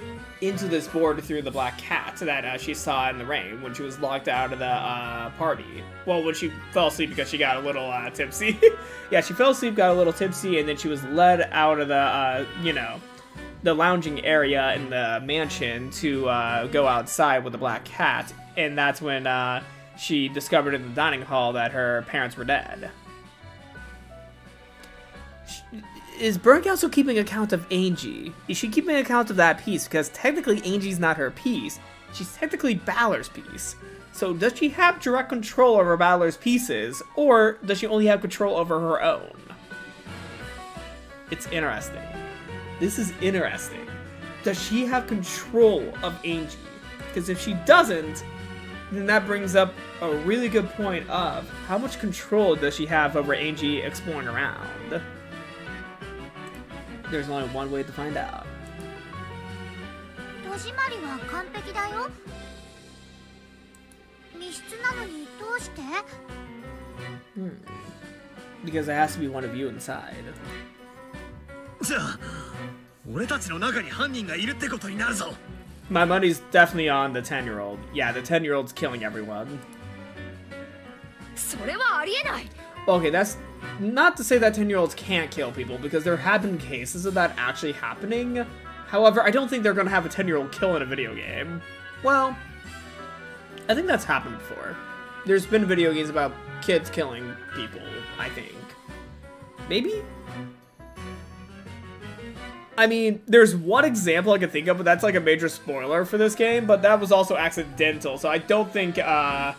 into this board through the black cat that she saw in the rain when she was locked out of the party. Well, when she fell asleep because she got a little tipsy. Yeah, she fell asleep, got a little tipsy, and then she was led out of the, you know, the lounging area in the mansion to go outside with the black cat. And that's when she discovered in the dining hall that her parents were dead. Is Bern also keeping account of Ange? Is she keeping account of that piece? Because technically Ange's not her piece. She's technically Balor's piece. So does she have direct control over Balor's pieces, or does she only have control over her own? It's interesting. This is interesting. Does she have control of Ange? Because if she doesn't, then that brings up a really good point of how much control does she have over Ange exploring around? There's only one way to find out. 戸締まりは完璧だよ。密室なのにどうして？ Because there has to be one of you inside. じゃあ俺たちの中に犯人がいるってことになるぞ。My money's definitely on the 10-year-old. Yeah, the 10-year-old's killing everyone. それはありえない。 Okay, that's not to say that 10-year-olds can't kill people, because there have been cases of that actually happening. However, I don't think they're gonna have a 10-year-old kill in a video game. Well, I think that's happened before. There's been video games about kids killing people, I think. Maybe? I mean, there's one example I can think of, but that's like a major spoiler for this game, but that was also accidental, so I don't think that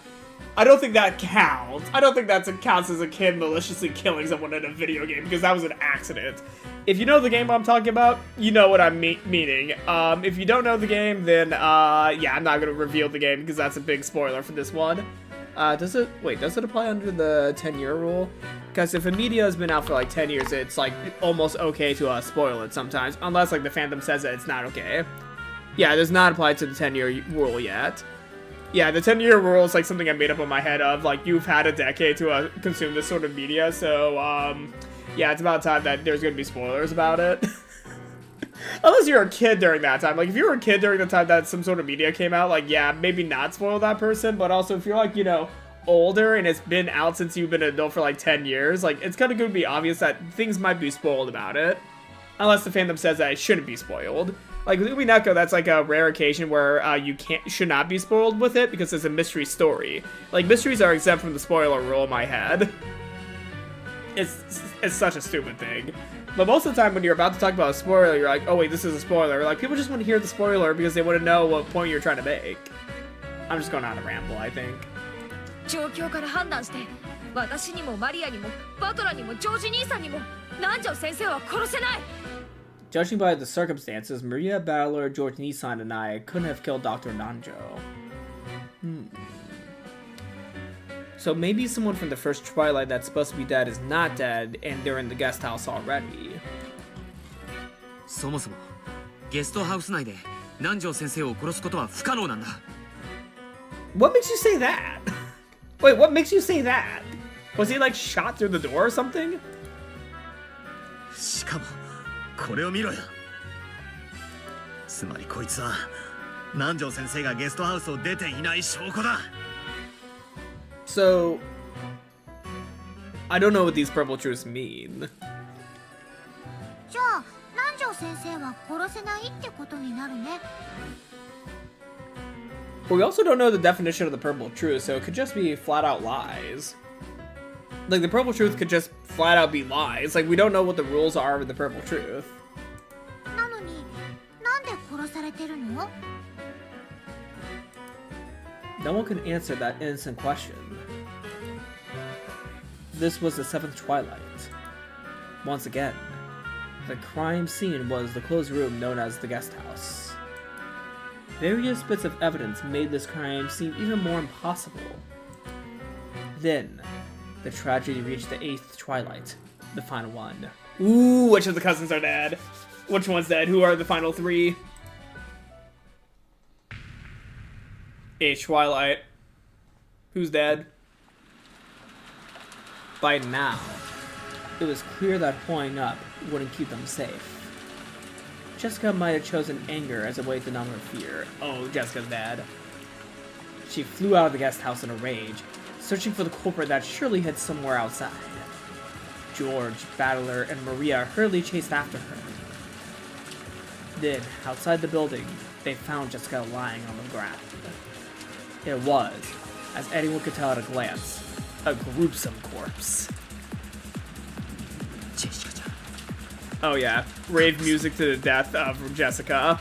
counts. I don't think that counts as a kid maliciously killing someone in a video game, because that was an accident. If you know the game I'm talking about, you know what I'm meaning. If you don't know the game, then, yeah, I'm not going to reveal the game, because that's a big spoiler for this one. Does it apply under the 10-year rule? Because if a media has been out for like 10 years, it's like almost okay to spoil it sometimes, unless like the fandom says that it's not okay. Yeah, it does not apply to the 10-year rule yet. Yeah, the 10-year rule is like something I made up in my head of, like, you've had a decade to consume this sort of media, so, yeah, it's about time that there's gonna be spoilers about it. Unless you're a kid during that time. Like, if you were a kid during the time that some sort of media came out, like, yeah, maybe not spoil that person, but also if you're, like, you know, older and it's been out since you've been an adult for, like, 10 years, like, it's kind of going to be obvious that things might be spoiled about it. Unless the fandom says that it shouldn't be spoiled. Like with Umineko, that's like a rare occasion where you should not be spoiled with it because it's a mystery story. Like mysteries are exempt from the spoiler rule in my head. It's such a stupid thing. But most of the time when you're about to talk about a spoiler, you're like, oh wait, this is a spoiler. Like people just want to hear the spoiler because they want to know what point you're trying to make. I'm just going on a ramble, I think. 状況から判断して、私にもマリアにもバトラにもジョージ兄さんにも南條先生は殺せない。 Judging by the circumstances, Maria Battler, George Nissan, and I couldn't have killed Dr. Nanjo. So maybe someone from the first Twilight that's supposed to be dead is not dead, and they're in the guest house already. そもそもゲストハウス内で南條先生を殺すことは不可能なんだ。 What makes you say that? Wait, what makes you say that? Was he like shot through the door or something? しかもこれを見ろよ。つまりこいつは南條先生がゲストハウスを出ていない証拠だ。 So, I don't know what these purple truths mean. じゃあ南條先生は殺せないってことになるね。 But we also don't know the definition of the purple truth, so it could just be flat out lies. Like, the purple truth could just flat out be lies. Like, we don't know what the rules are of the purple truth. なのになんで殺されてるの？ No one can answer that innocent question. This was the seventh Twilight. Once again, the crime scene was the closed room known as the guest house. Various bits of evidence made this crime seem even more impossible. Then, the tragedy reached the eighth Twilight, the final one. Ooh, which of the cousins are dead? Which one's dead? Who are the final three? Eighth Twilight. Who's dead? By now, it was clear that pulling up wouldn't keep them safe. Jessica might have chosen anger as a way to numb her fear. Oh, Jessica's dead. She flew out of the guest house in a rage, searching for the culprit that surely hid somewhere outside. George, Battler, and Maria hurriedly chased after her. Then, outside the building, they found Jessica lying on the ground. It was, as anyone could tell at a glance, a gruesome corpse. Oh yeah, rave music to the death of Jessica.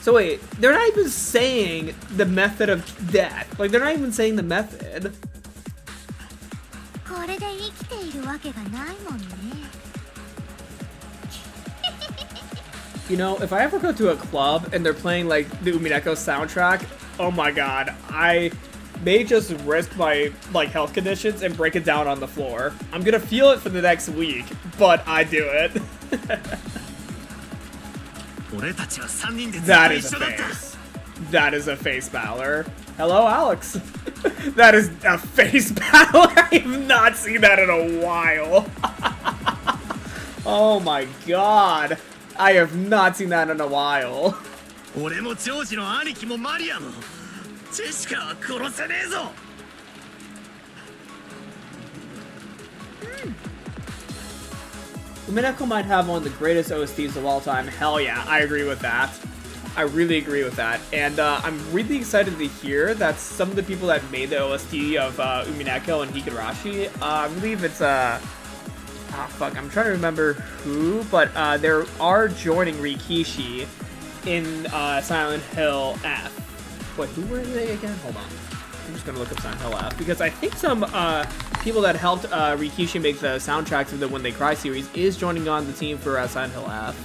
So wait, they're not even saying the method of death. Like, they're not even saying the method. You know, if I ever go to a club and they're playing, like, the Umineko soundtrack, oh my god, I may just risk my, like, health conditions and break it down on the floor. I'm gonna feel it for the next week, but I do it. That is a face. That is a face battler. Hello, Alex. That is a face battler. I have not seen that in a while. Oh my god. I have not seen that in a while. Umineko might have one of the greatest OSTs of all time. Hell yeah, I agree with that. I really agree with that. And I'm really excited to hear that some of the people that made the OST of Umineko and Higurashi, I believe it's, fuck, I'm trying to remember who, but they are joining Rikishi in Silent Hill F. Wait, who were they again? Hold on. I'm just gonna look up Silent Hill F, because I think some people that helped Rikishi make the soundtracks of the When They Cry series is joining on the team for Silent Hill F.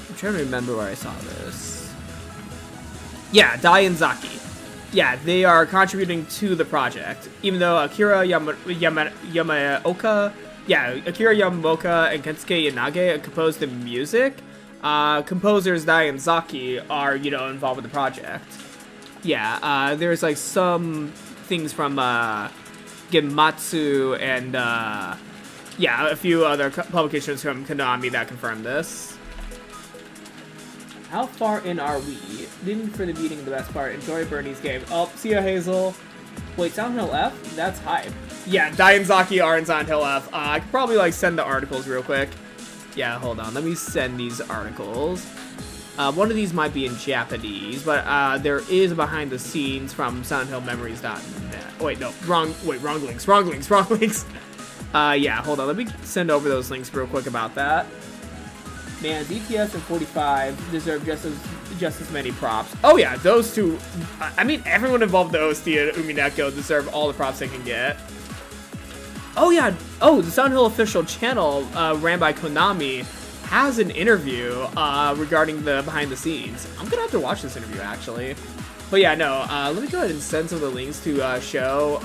I'm trying to remember where I saw this. Yeah, Dai and Zaki. Yeah, they are contributing to the project, even though Akira Yamaoka, Akira Yamaoka and Kensuke Yanage composed the music. Composers Dai and Zaki are, you know, involved with the project. Yeah, there's like some things from Gematsu and yeah, a few other publications from Konami that confirm this. How far in are we? Leaving for the meeting, the best part. Enjoy Bernie's game. Oh, see ya, Hazel. Wait, Silent Hill F? That's hype. Yeah, Dayanzaki are in Silent Hill F. I could probably like send the articles real quick. Yeah, hold on. Let me send these articles. One of these might be in Japanese, but there is a behind the scenes from SilentHillMemories.net. Wait, no, wrong links. Yeah, hold on. Let me send over those links real quick about that. Man, DTS and 45 deserve just as many props. Oh yeah, those two. I mean, everyone involved in the OST and Umineko deserve all the props they can get. Oh yeah. Oh, the Silent Hill official channel, ran by Konami, has an interview regarding the behind the scenes. I'm gonna have to watch this interview actually. But yeah, no. Let me go ahead and send some of the links to show.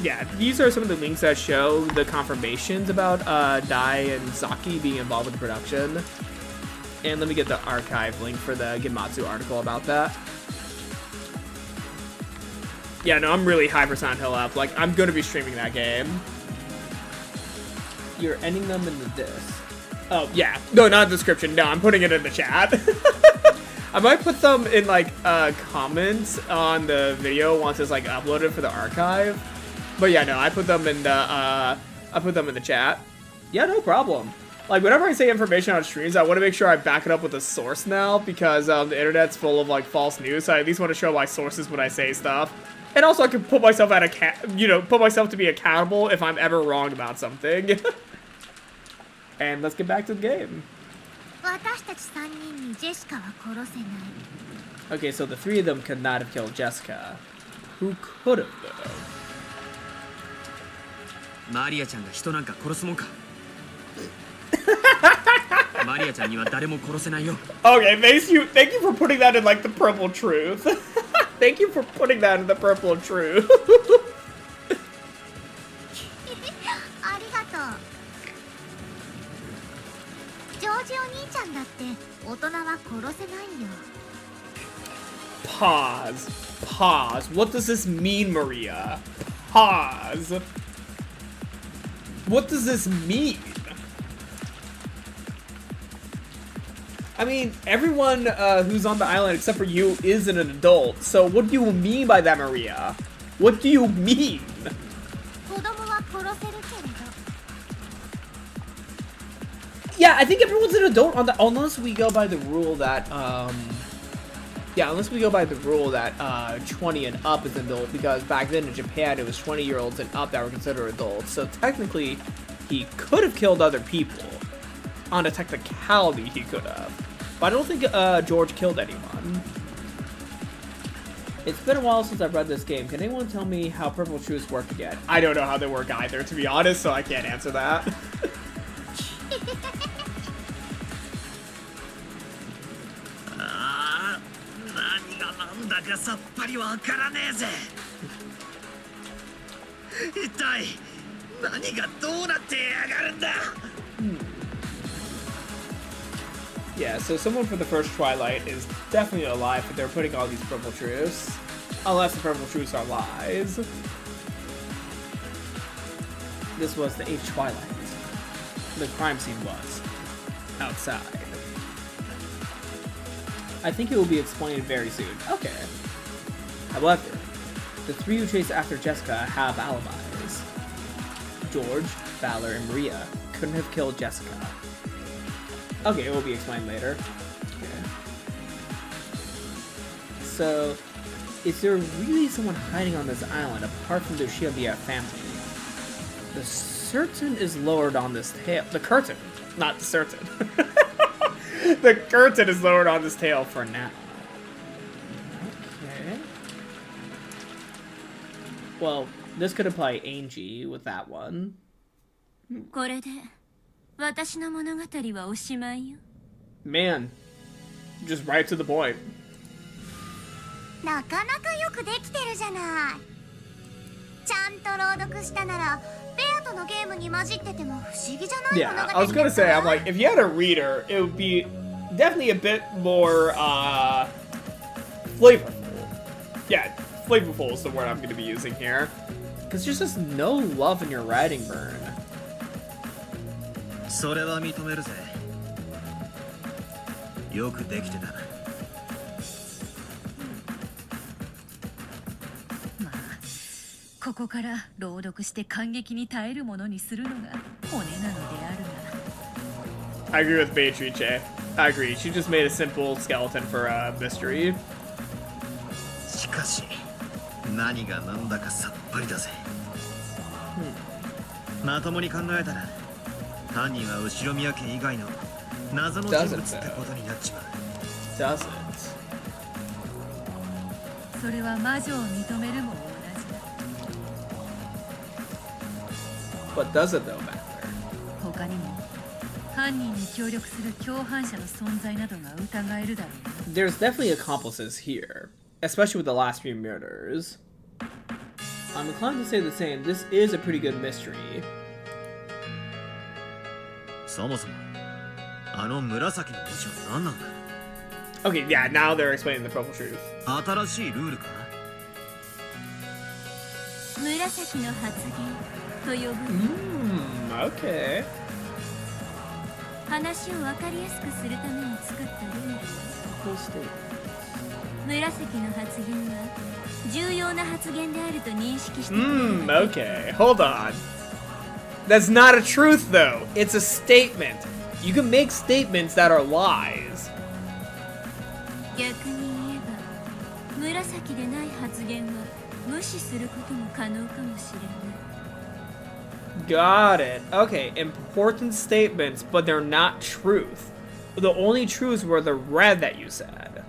Yeah, these are some of the links that show the confirmations about Dai and Zaki being involved with the production. And let me get the archive link for the Genmatsu article about that. Yeah, no, I'm really high for Silent Hill Up. Like, I'm going to be streaming that game. You're ending them in the disc. Oh, yeah. No, not description. No, I'm putting it in the chat. I might put them in, like, comments on the video once it's, like, uploaded for the archive. But yeah, no, I put them in the chat. Yeah, no problem. Like, whenever I say information on streams, I want to make sure I back it up with a source now, because the internet's full of like false news. So I at least want to show my sources when I say stuff, and also I can put myself put myself to be accountable if I'm ever wrong about something. And let's get back to the game. Okay, so the three of them could not have killed Jessica. Who could have though? マリアちゃんが人なんか殺すもんか。マリアちゃんには誰も殺せないよ。Okay, thank you for putting that in like the purple truth. Thank you for putting that in the purple truth. ありがとう。ジョージお兄ちゃんだって大人は殺せないよ。Pause. What does this mean, Maria? Pause. What does this mean? I mean, everyone who's on the island except for you is an adult. So what do you mean by that, Maria? What do you mean? Yeah, I think everyone's an adult on the unless we go by the rule that unless we go by the rule that 20 and up is an adult, because back then in Japan it was 20-year-olds and up that were considered adults. So technically, he could have killed other people. On a technicality, he could have. But I don't think George killed anyone. It's been a while since I've read this game. Can anyone tell me how purple truths work again? I don't know how they work either, to be honest, so I can't answer that. Yeah, so someone from the first Twilight is definitely alive, but they're putting all these purple truths. Unless the purple truths are lies. This was the 8th Twilight. The crime scene was outside. I think it will be explained very soon. Okay. However, the three who chase after Jessica have alibis. George, Valor, and Maria couldn't have killed Jessica. Okay, it will be explained later. Okay. So, is there really someone hiding on this island apart from the Shibuya family? The curtain is lowered on this tail. The curtain, not the certain. The curtain is lowered on this tail for now. Okay. Well, this could apply Ange with that one. これで私の物語はおしまいよ。 Man, just right to the point. なかなかよくできてるじゃない。ちゃんと朗読したなら、ベアとのゲームに混じってても不思議じゃない物語だった。 Yeah, I was gonna say, I'm like, if you had a reader, it would be definitely a bit more flavorful. Yeah, flavorful is the word I'm gonna be using here. Because there's just no love in your writing, Bern. それは認めるぜ。よくできてたな。まあここから朗読して感激に耐えるものにするのが骨なのであるが。 I agree with Beatrice. I agree. She just made a simple skeleton for a mystery. しかし何が何だかさっぱりだぜ。まともに考えたら犯人は後宮家以外の謎の人物ってことになっちまう。Does it? それは魔女を認めるも同じだ。 But does it though matter? 他にも犯人に協力する共犯者の存在などが疑えるだろうな。 There's definitely accomplices here, especially with the last few murders. I'm inclined to say the same. This is a pretty good mystery. そもそもあの紫の文字は何なんだ。 Okay, yeah, now they're explaining the purple truth. 新しいルールか。紫の発言と呼ぶ。Okay. 話を分かりやすくするために作ったルール。 Cool state. 紫の発言は重要な発言であると認識してくれるだけ。 Okay, hold on. That's not a truth though. It's a statement. You can make statements that are lies. 逆に言えば紫でない発言は無視することも可能かもしれない。 Got it. Okay, important statements, but they're not truth. The only truths were the red that you said.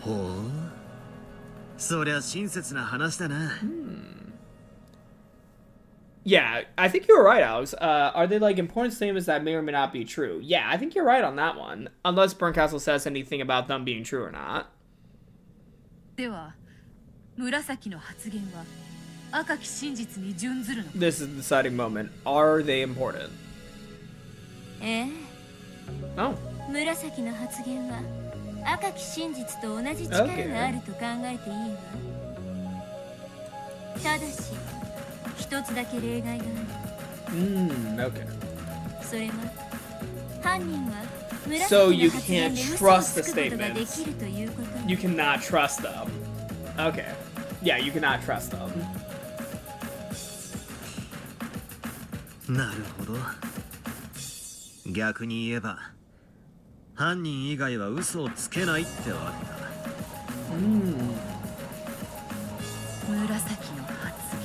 ほう。そりゃ親切な話だな。Yeah, I think you were right, Alex. Are they like important statements that may or may not be true? Yeah, I think you're right on that one. Unless Berncastle says anything about them being true or not. では紫の発言は赤き真実に準ずるの。 This is the deciding moment. Are they important? ええ。 Oh. 紫の発言は赤き真実と同じ力があると考えていいわ。ただし一つだけ例外がある。Okay. それは犯人は So 紫 you の発言 can't で嘘を trust つ the くことがで statements. きるということ。 You cannot trust them. Okay. Yeah, you cannot trust them. なるほど。逆に言えば犯人以外は嘘をつけないってわけだ。紫の発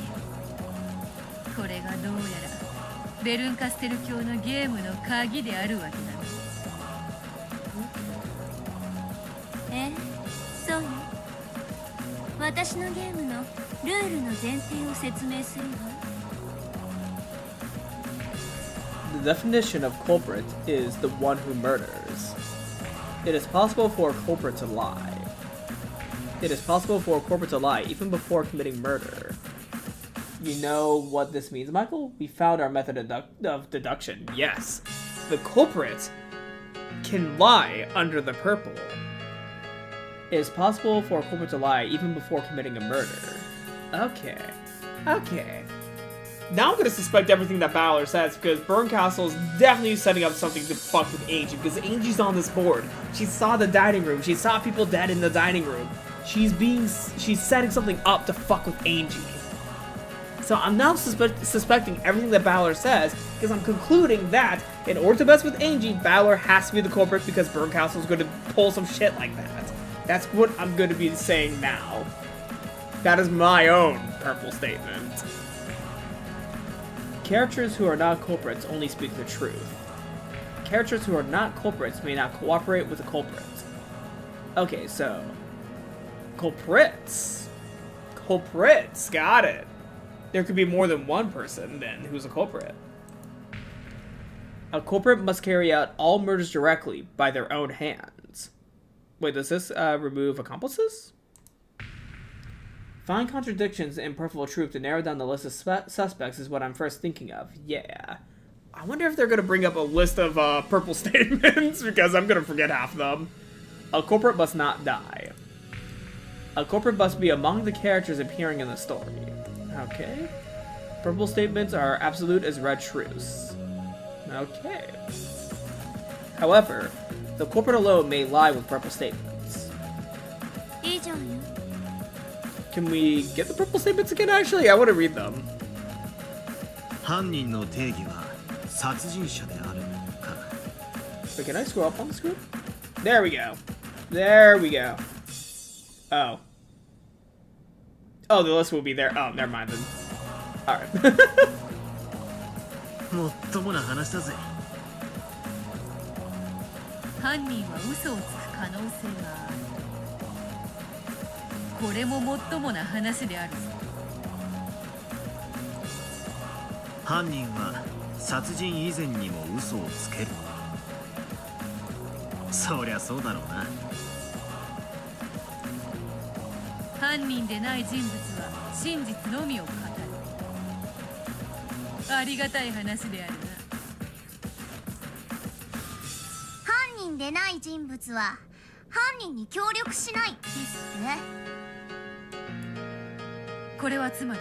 言。これがどうやらベルンカステル教のゲームの鍵であるわけなの。ええ、そうよ。私のゲームのルールの前提を説明するわ。 The definition of culprit is the one who murders. It is possible for a culprit to lie. It is possible for a culprit to lie even before committing murder. You know what this means, Michael? We found our method of deduction. Yes. The culprit can lie under the purple. It is possible for a culprit to lie even before committing a murder. Okay. Okay. Now I'm gonna suspect everything that Balor says because Berncastle is definitely setting up something to fuck with Ange because Ange's on this board. She saw the dining room. She saw people dead in the dining room. She's setting something up to fuck with Ange. So I'm now suspecting everything that Balor says because I'm concluding that in order to mess with Ange, Balor has to be the culprit because Berncastle's going to pull some shit like that. That's what I'm going to be saying now. That is my own purple statement. Characters who are not culprits only speak the truth. Characters who are not culprits may not cooperate with the culprit. Okay, so... Culprits. Culprits, got it. There could be more than one person, then, who's a culprit. A culprit must carry out all murders directly by their own hands. Wait, does this remove accomplices? Find contradictions in purple truth to narrow down the list of suspects is what I'm first thinking of. Yeah. I wonder if they're going to bring up a list of purple statements, because I'm going to forget half of them. A culprit must not die. A culprit must be among the characters appearing in the story. Okay. Purple statements are absolute as red truths. Okay. However, the culprit alone may lie with purple statements. Can we get the purple statements again? Actually, I want to read them. 犯人の定義は殺人者であるか。 Wait, can I scroll up on the screen? There we go. There we go. Oh. Oh, the list will be there. Oh, never mind then. Alright. もっともな話だぜ。犯人は嘘をつく可能性がある。これももっともな話であるぞ。犯人は殺人以前にも嘘をつける。そりゃそうだろうな。犯人でない人物は真実のみを語る。ありがたい話であるな。犯人でない人物は犯人に協力しないですってこれはつまり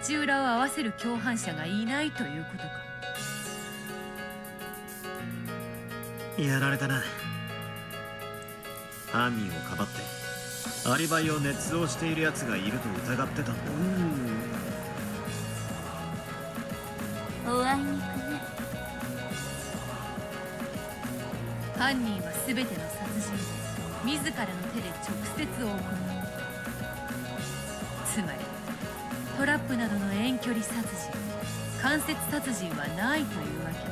口裏を合わせる共犯者がいないということか。やられたな。犯人をかばってアリバイを捏造している奴がいると疑ってたんだ。おあいにくね。犯人は全ての殺人を自らの手で直接行う。つまりトラップなどの遠距離殺人、間接殺人はないというわけだ。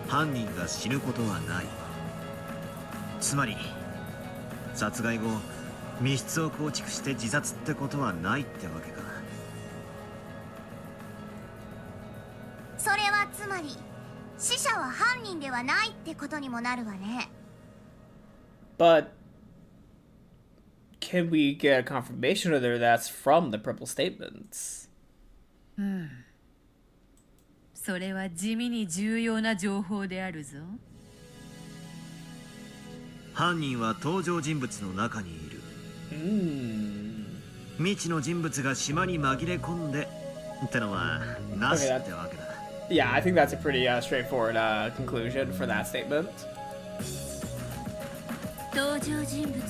犯人が死ぬことはない。つまり殺害後密室を構築して自殺ってことはないってわけか。それはつまり死者は犯人ではないってことにもなるわね。 But can we get a confirmation whether that's from the purple statements? それは地味に重要な情報であるぞ。犯人は登場人物の中にいる。未知の人物が島に紛れ込んでってのはなしってわけだ。Yeah, I think that's a pretty straightforward conclusion for that statement. 登場人物は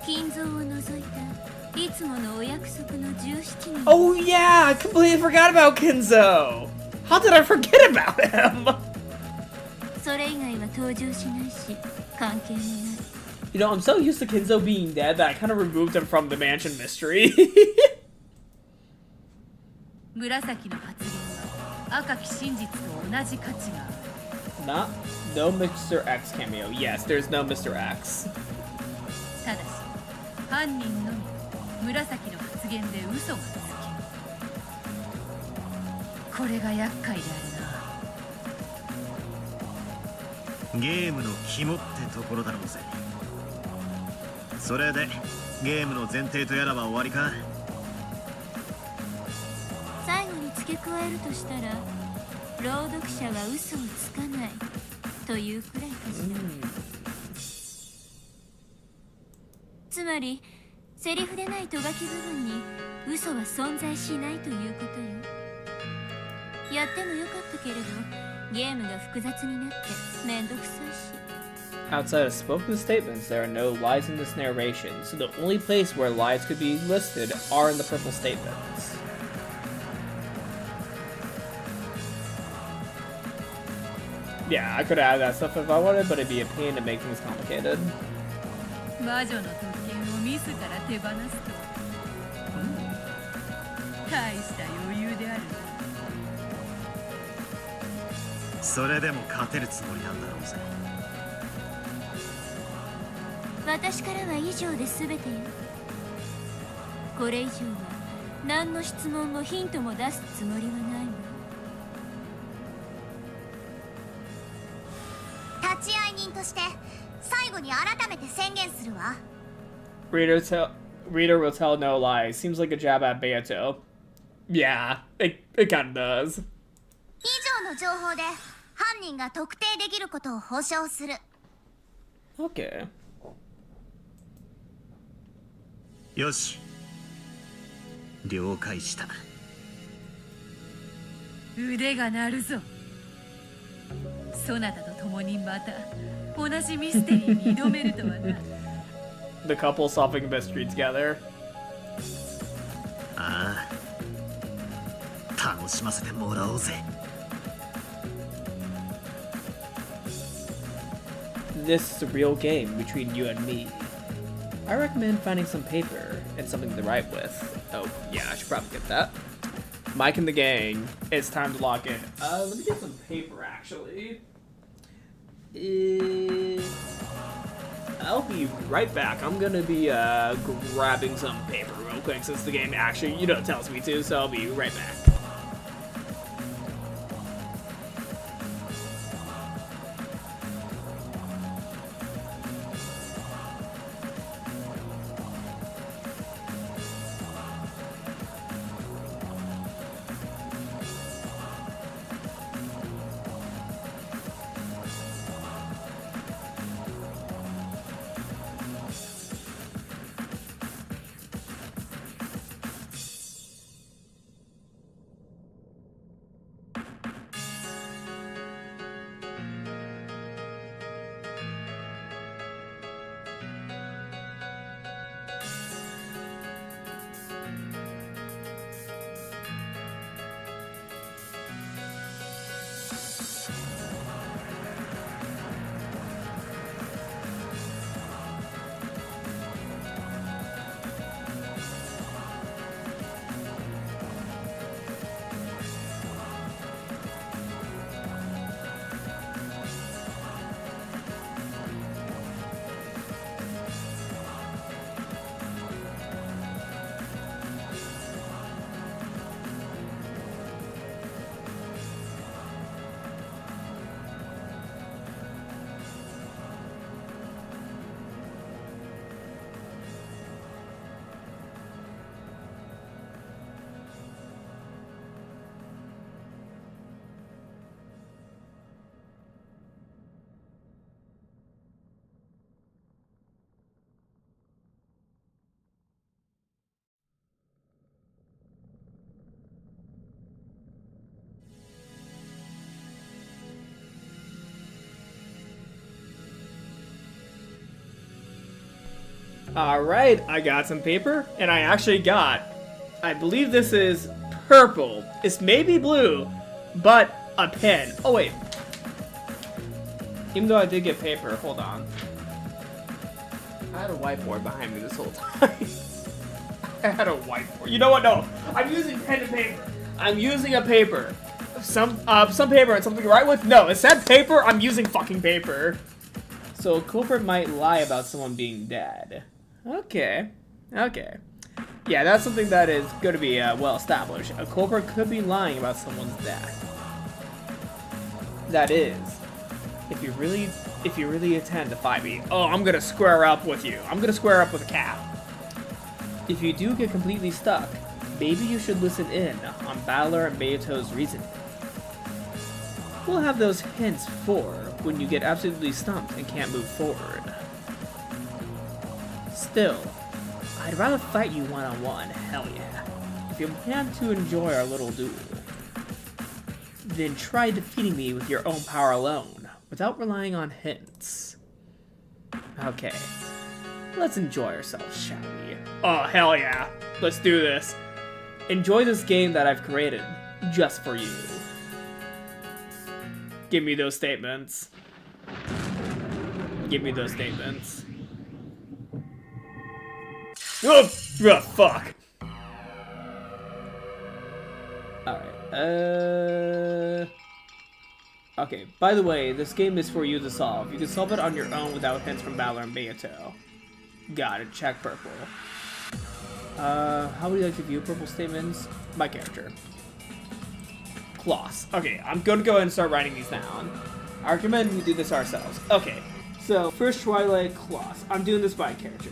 金蔵を除いたいつものお約束の17人。 Oh yeah, I completely forgot about Kinzo. How did I forget about him? それ以外は登場しないし関係もない。 You know, I'm so used to Kinzo being dead that I kind of removed him from the mansion mystery. 紫の発言は赤き真実と同じ価値がある。 No Mr. X cameo. Yes, there's no Mr. X. ただし犯人のみ紫の発言で嘘がつける。これが厄介であるな。ゲームの肝ってところだろうぜ。それでゲームの前提とやらは終わりか。最後に付け加えるとしたら朗読者は嘘をつかないというくらいかしら。つまりセリフでないとがき部分に嘘は存在しないということよ。やってもよかったけれどゲームが複雑になってめんどくさいし。 Outside of spoken statements, there are no lies in this narration, so the only place where lies could be listed are in the purple statements. Yeah, I could add that stuff if I wanted, but it'd be a pain to make things complicated. 魔女の特権を自ら手放すとは大した余裕であるな。それでも勝てるつもりなんだろうぜ。私からは以上で全てよ。これ以上は何の質問もヒントも出すつもりはないわ。立ち会い人として最後に改めて宣言するわ。 Reader will tell no lies. Seems like a jab at Beato. Yeah, it kind of does. 以上の情報で犯人が特定できることを保証する。 Okay. よし、了解した。腕が鳴るぞ。そなたと共にまた同じミステリーに挑めるとはな。The couple solving a mystery together. ああ、楽しませてもらおうぜ。This is a real game between you and me. I recommend finding some paper and something to write with. Oh, yeah, I should probably get that. Mike and the gang, it's time to lock in. Let me get some paper, actually. I'll be right back. I'm gonna be grabbing some paper real quick since the game actually, tells me to, so I'll be right back. Alright, I got some paper, and I actually got, I believe this is purple. It's maybe blue, but a pen. Oh wait. Even though I did get paper, hold on. I had a whiteboard behind me this whole time. I had a whiteboard. You know what? No, I'm using pen and paper. I'm using a paper. Some paper and something to write with? No, it said paper, I'm using fucking paper. So a culprit might lie about someone being dead. Okay. Yeah, that's something that is going to be well established. A culprit could be lying about someone's death. That is, if you really intend to fight me. Oh, I'm gonna square up with you. I'm gonna square up with a cat. If you do get completely stuck, maybe you should listen in on Balor and Beato's reasoning. We'll have those hints for when you get absolutely stumped and can't move forward. Still, I'd rather fight you one-on-one, hell yeah. If you plan to enjoy our little duel, then try defeating me with your own power alone, without relying on hints. Okay, let's enjoy ourselves, shall we? Oh, hell yeah. Let's do this. Enjoy this game that I've created, just for you. Give me those statements. Give me those statements. Oh, fuck. Alright, okay, by the way, this game is for you to solve. You can solve it on your own without hints from Balor and Beato. Got it, check purple. How would you like to view purple statements? My character. Kloss. Okay, I'm gonna go ahead and start writing these down. I recommend we do this ourselves. Okay, so first Twilight Kloss. I'm doing this by character.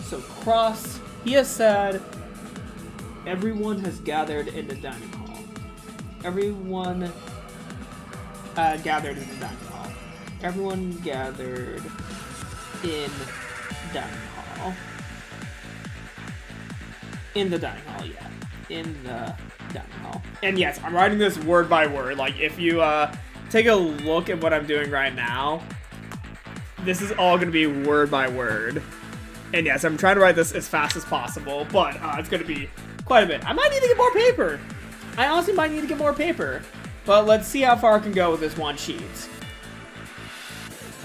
So Cross, he has said, everyone has gathered in the dining hall. Everyone gathered in the dining hall. Everyone gathered in dining hall. In the dining hall, yeah. In the dining hall. And yes, I'm writing this word by word. Like, if you take a look at what I'm doing right now. This is all going to be word by word. And yes, I'm trying to write this as fast as possible, but it's going to be quite a bit. I might need to get more paper. I honestly might need to get more paper. But let's see how far I can go with this one sheet.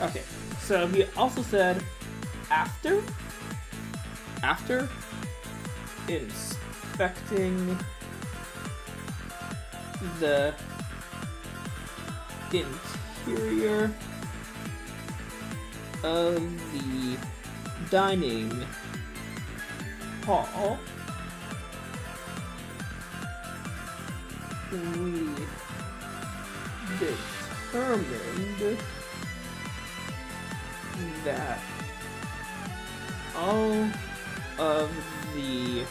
Okay, so he also said after inspecting the interior of the dining hall, we determined that all of the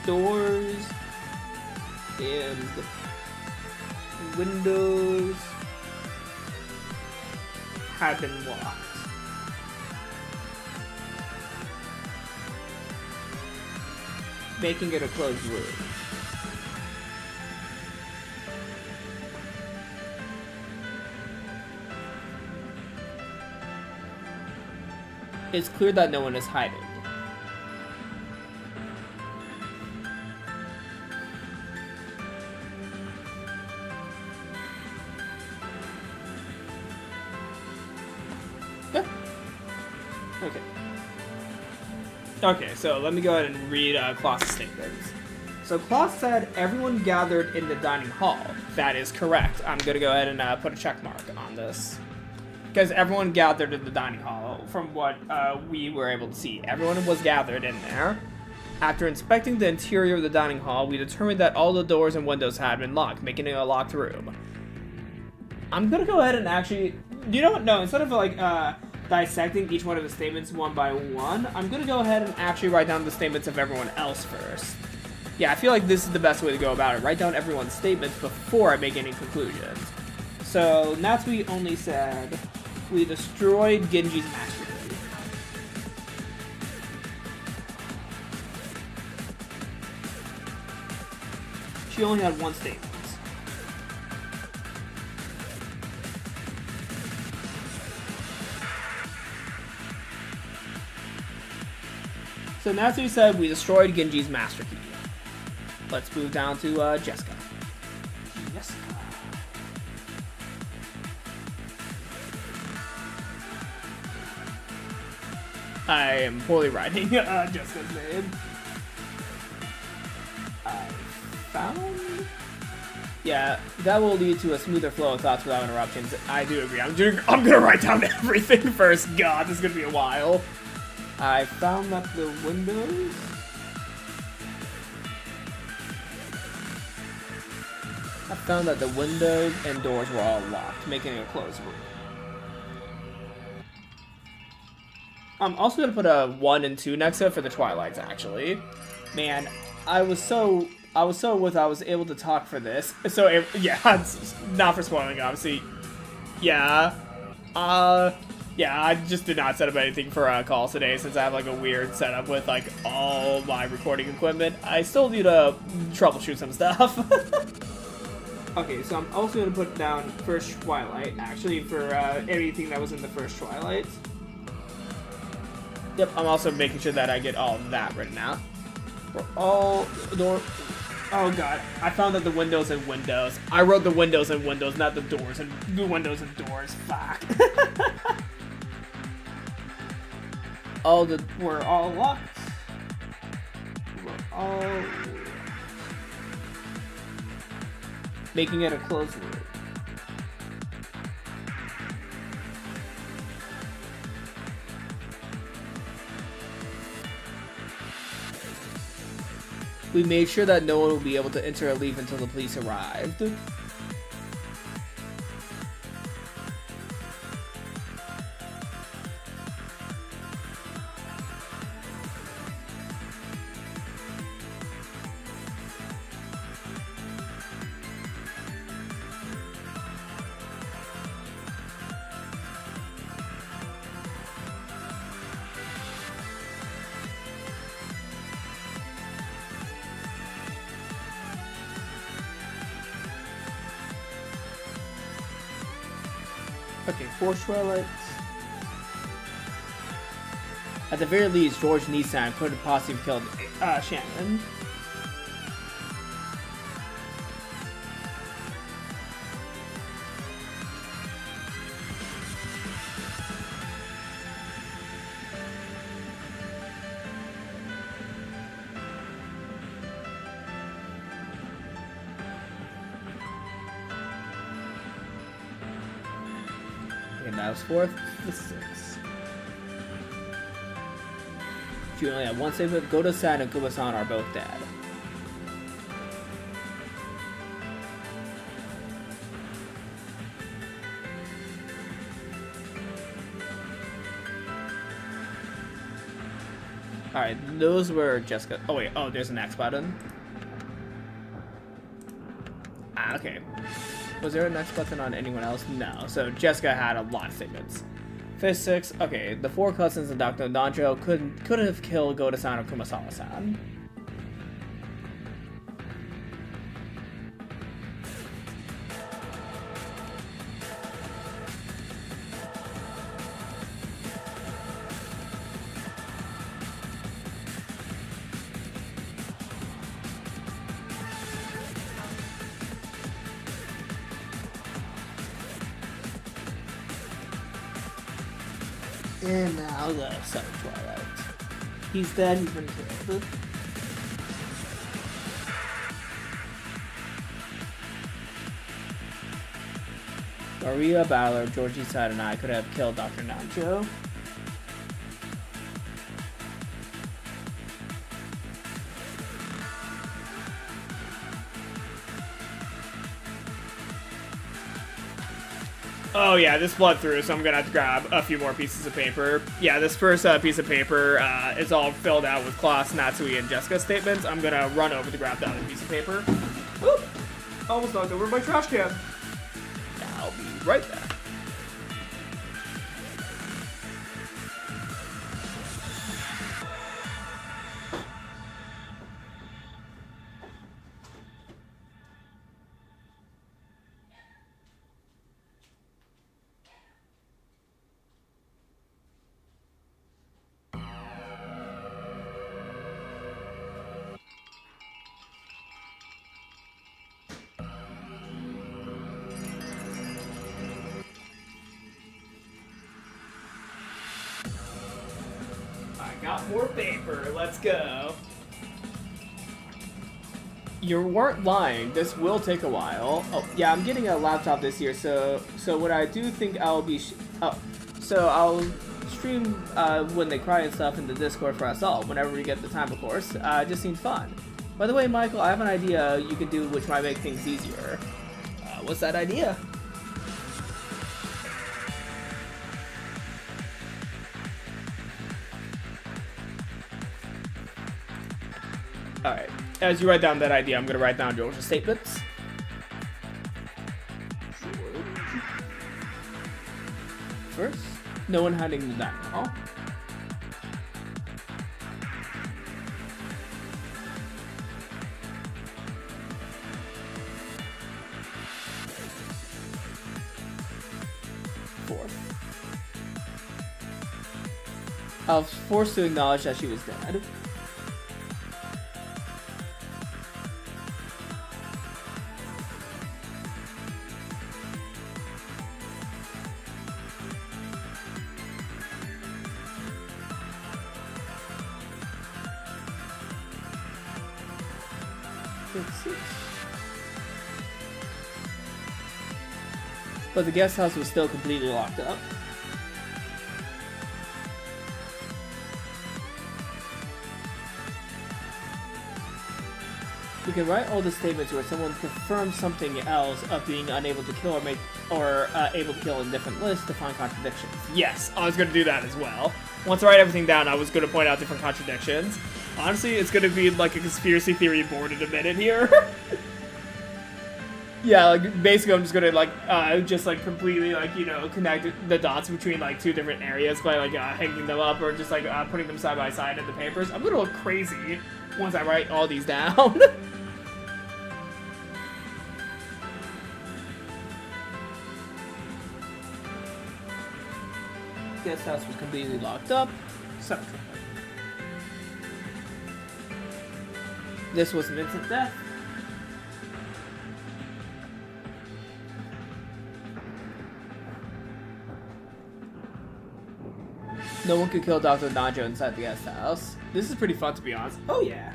doors and windows had been locked. Making it a closed room. It's clear that no one is hiding. Yeah. Okay. Okay, so let me go ahead and read Klaus' statements. So Klaus said everyone gathered in the dining hall. That is correct. I'm going to go ahead and put a check mark on this. Because everyone gathered in the dining hall, from what we were able to see. Everyone was gathered in there. After inspecting the interior of the dining hall, we determined that all the doors and windows had been locked, making it a locked room. I'm gonna go ahead and actually... You know what? No, instead of like dissecting each one of the statements one by one, I'm gonna go ahead and actually write down the statements of everyone else first. Yeah, I feel like this is the best way to go about it. Write down everyone's statements before I make any conclusions. So, Natsui only said... We destroyed Genji's master key. She only had one statement. So Natsui said we destroyed Genji's master key. Let's move down to Jessica. Jessica. I am poorly writing Jessica's name. I found... Yeah, that will lead to a smoother flow of thoughts without interruptions. I do agree. I'm gonna write down everything first. God, this is gonna be a while. I found that the windows... I found that the windows and doors were all locked, making it a closed room. I'm also going to put a 1 and 2 next to it for the Twilights, actually. Man, I was able to talk for this. So, yeah, it's not for spoiling, obviously. Yeah. Yeah, I just did not set up anything for calls today since I have, like, a weird setup with, like, all my recording equipment. I still need to troubleshoot some stuff. Okay, so I'm also going to put down first Twilight, actually, for anything that was in the first Twilight. Yep, I'm also making sure that I get all of that written out. For all door... Oh god, I found that the windows and windows. I wrote the windows and windows, not the doors and the windows and doors. Fuck. We're all locked. We're all locked. Making it a closed room. We made sure that no one would be able to enter or leave until the police arrived. Okay, 4 Twilight. At the very least, George Nissan could have possibly killed Shannon. And that was 4th, the 6th. You only have one save, but Godo-san and Kuba-san are both dead. Alright, those were Jessica. Oh wait, oh, there's an X button. Ah, okay. Was there a next button on anyone else? No. So Jessica had a lot of statements. 5th, 6th. Okay, the 4 cousins and Dr. Danjo could have killed Goda-san or Kumasawa-san. And now the 7th Twilight. He's dead, he's been killed. Maria Battler, Georgie Side, and I could have killed Dr. Nanjo. Oh yeah, this bled through, so I'm gonna have to grab a few more pieces of paper. Yeah, this first piece of paper is all filled out with Klaus, Natsui, and Jessica's statements. I'm gonna run over to grab the other piece of paper. Oop! Almost knocked over my trash can. I'll be right back. Got more paper. Let's go. You weren't lying. This will take a while. Oh, yeah, I'm getting a laptop this year, so what I do think I'll be... so I'll stream when they cry and stuff in the Discord for us all, whenever we get the time, of course. It just seems fun. By the way, Michael, I have an idea you could do which might make things easier. What's that idea? Alright, as you write down that idea, I'm going to write down George's statements. First, no one hiding the that now. Fourth, I was forced to acknowledge that she was dead. But the guest house was still completely locked up. We can write all the statements where someone confirms something else of being unable to kill or able to kill in different lists to find contradictions. Yes, I was going to do that as well. Once I write everything down, I was going to point out different contradictions. Honestly, it's going to be like a conspiracy theory board in a minute here. Yeah, like, basically I'm just gonna, like, completely, like, you know, connect the dots between, like, two different areas by, like, hanging them up or just, like, putting them side by side in the papers. I'm gonna look crazy once I write all these down. guest house was completely locked up. Some trouble. This was an instant death. No one could kill Dr. Najo inside the guest house. This is pretty fun, to be honest. Oh yeah.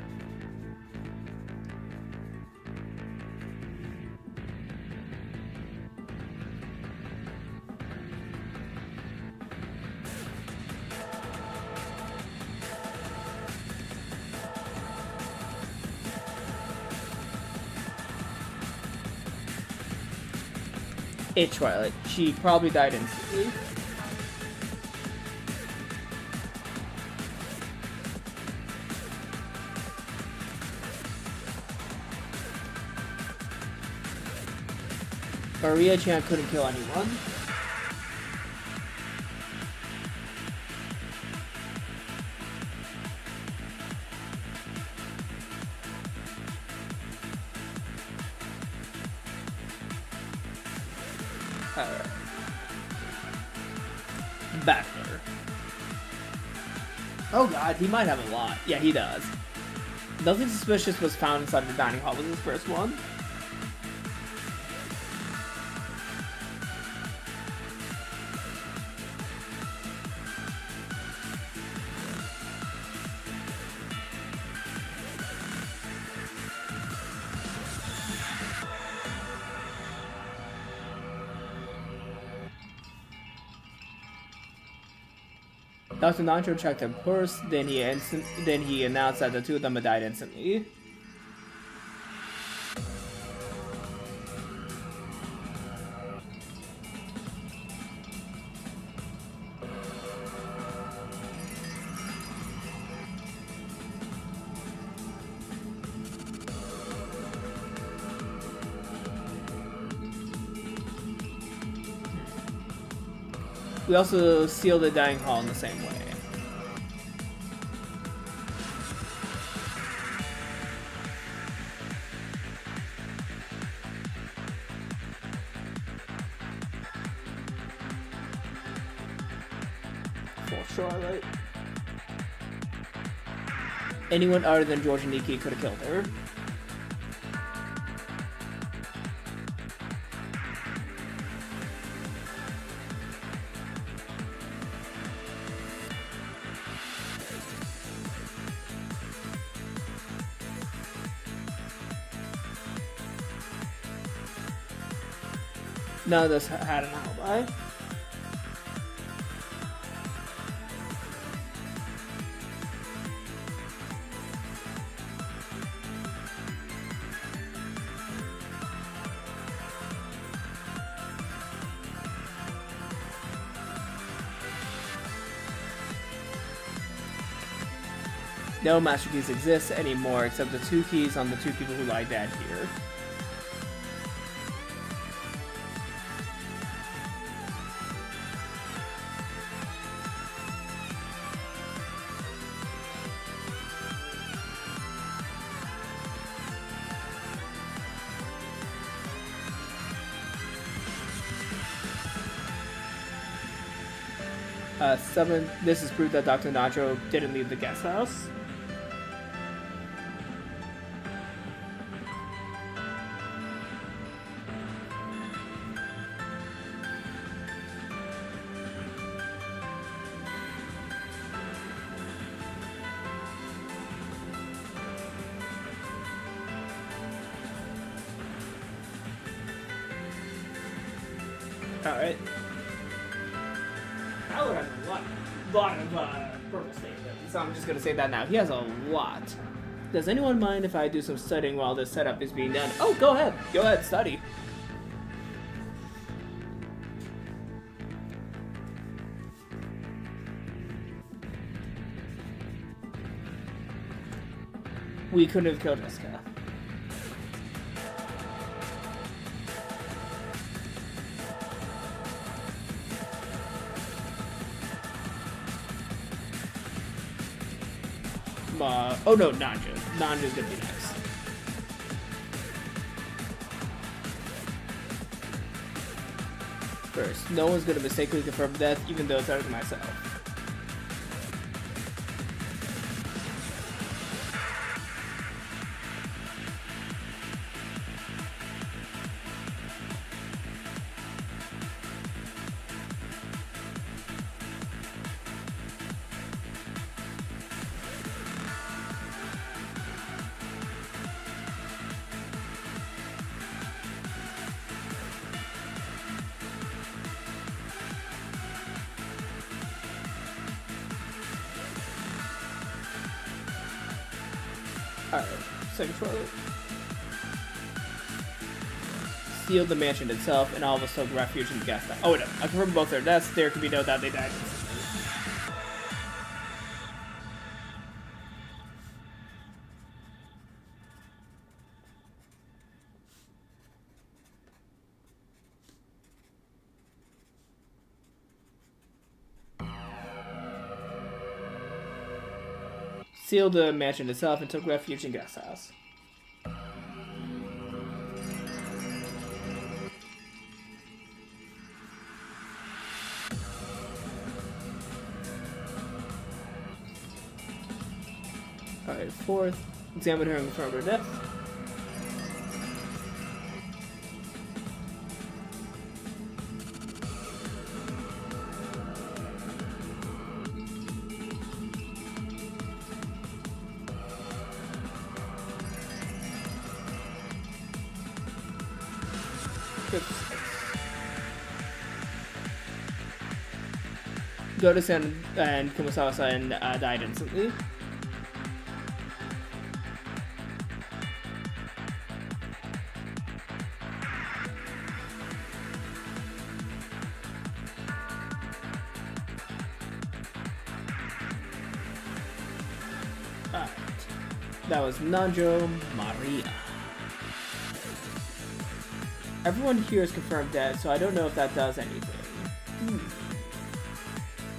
Hey Twilight, she probably died instantly. Maria Chan couldn't kill anyone. Alright. Backler. Oh god, he might have a lot. Yeah, he does. Nothing suspicious was found inside the dining hall was his first one. Dr. Nancho checked him first, then he announced that the two of them had died instantly. We also sealed the dining hall in the same way. For Charlotte. Anyone other than George and Nikki could have killed her. None of us had an alibi. No master keys exist anymore except the 2 keys on the 2 people who lie dead here. This is proof that Dr. Nacho didn't leave the guest house. Alright. Howard has a lot of purple statements, so I'm just gonna say that now. He has a lot. Does anyone mind if I do some studying while this setup is being done? Oh, go ahead. Go ahead, study. We couldn't have killed Jessica. Oh no, Nanja. Nanja's gonna be next. First, no one's gonna mistakenly confirm death, even though it's better than myself. Alright, second floor. Seal the mansion itself, and all of us took refuge in the gas tank. Oh no, I confirmed both their deaths. There can be no doubt they died. Sealed the mansion itself and took refuge in guest house. Alright, fourth. Examine her and confirm her death. Goto-san and Kumasawa-san died instantly. Alright. That was Nanjo Maria. Everyone here is confirmed dead, so I don't know if that does anything.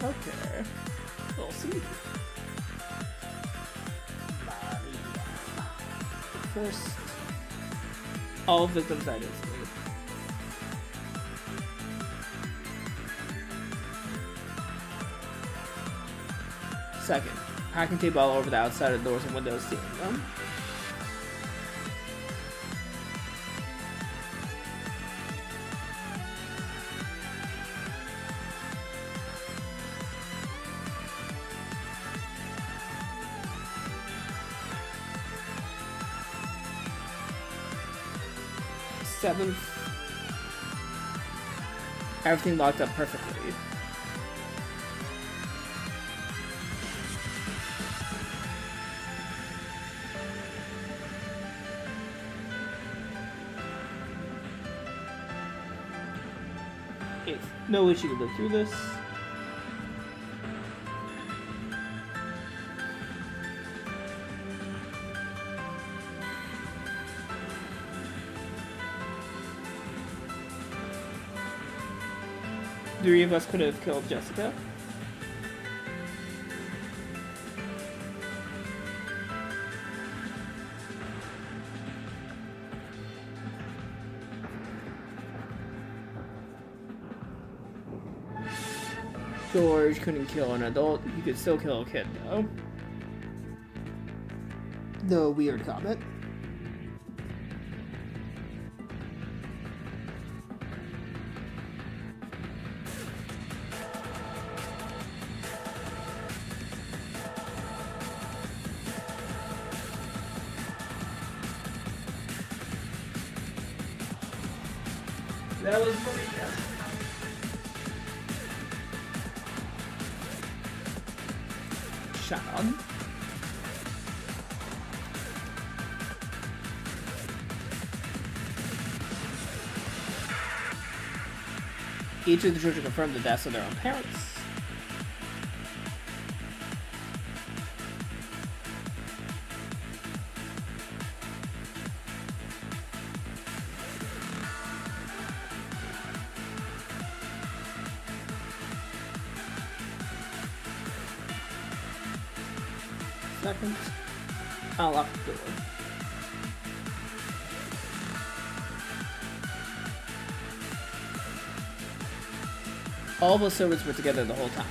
Okay. We'll see. First, all victims died instantly. Second, packing tape all over the outside of doors and windows, stealing them. Seventh, everything locked up perfectly. Eighth, no way she could live through this. Three of us could have killed Jessica. George couldn't kill an adult. He could still kill a kid, though. The weird comment. That was Maria. Sean. Each of the children confirmed the deaths of their own parents. Second, I'll lock the door. All of us servants were together the whole time.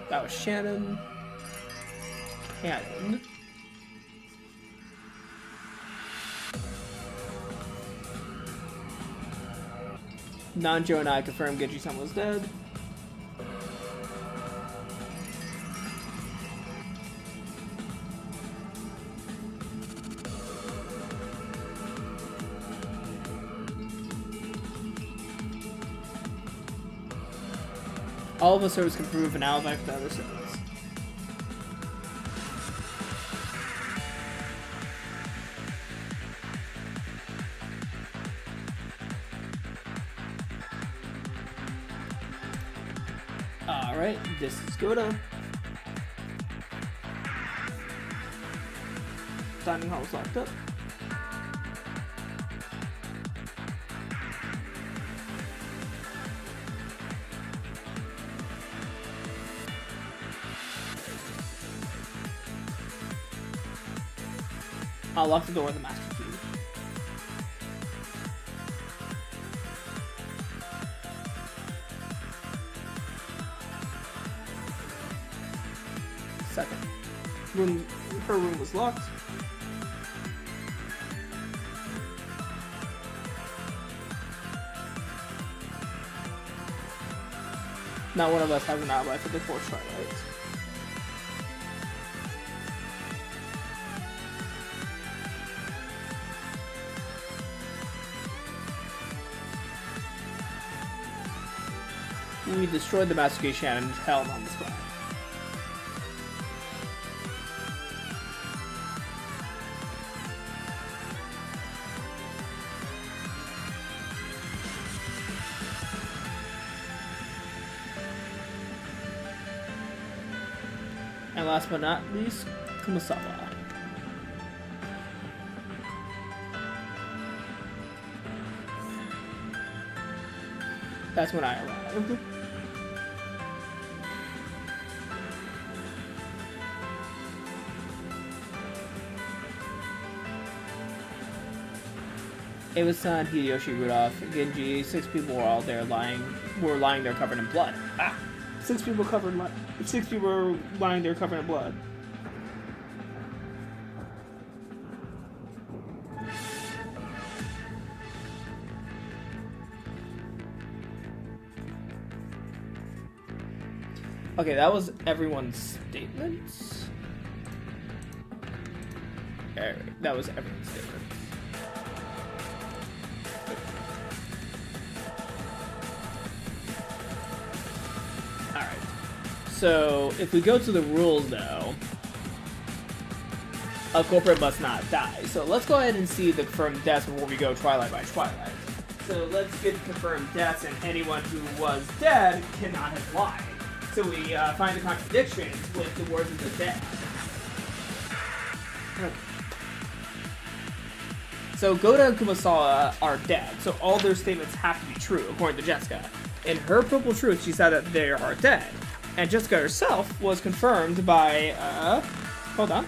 That was Shannon. Cannon. Nanjo and I confirmed Genji-san was dead. All of us servers can prove an alibi for the other servers. Alright, this is Goda. Dining hall is locked up. I'll lock the door with the master key. Second. Her room was locked. Not one of us has an alibi for the fourth Twilight. We destroyed the Master Key Shannon held on the spot. And last but not least, Kumasawa. That's when I arrived. Ava-san, Hideyoshi, Rudolph, Genji, 6 people were all there lying there covered in blood. Ah! 6 people were lying there covered in blood. Okay, that was everyone's statements. Alright, that was everyone's statements. Alright. So, if we go to the rules, though, a culprit must not die. So let's go ahead and see the confirmed deaths before we go Twilight by Twilight. So let's get confirmed deaths, and anyone who was dead cannot have lied. So we find the contradictions with the words of the dead. So Goda and Kumasawa are dead, so all their statements have to be true, according to Jessica. In her Purple Truth, she said that they are dead. And Jessica herself was confirmed by, hold on.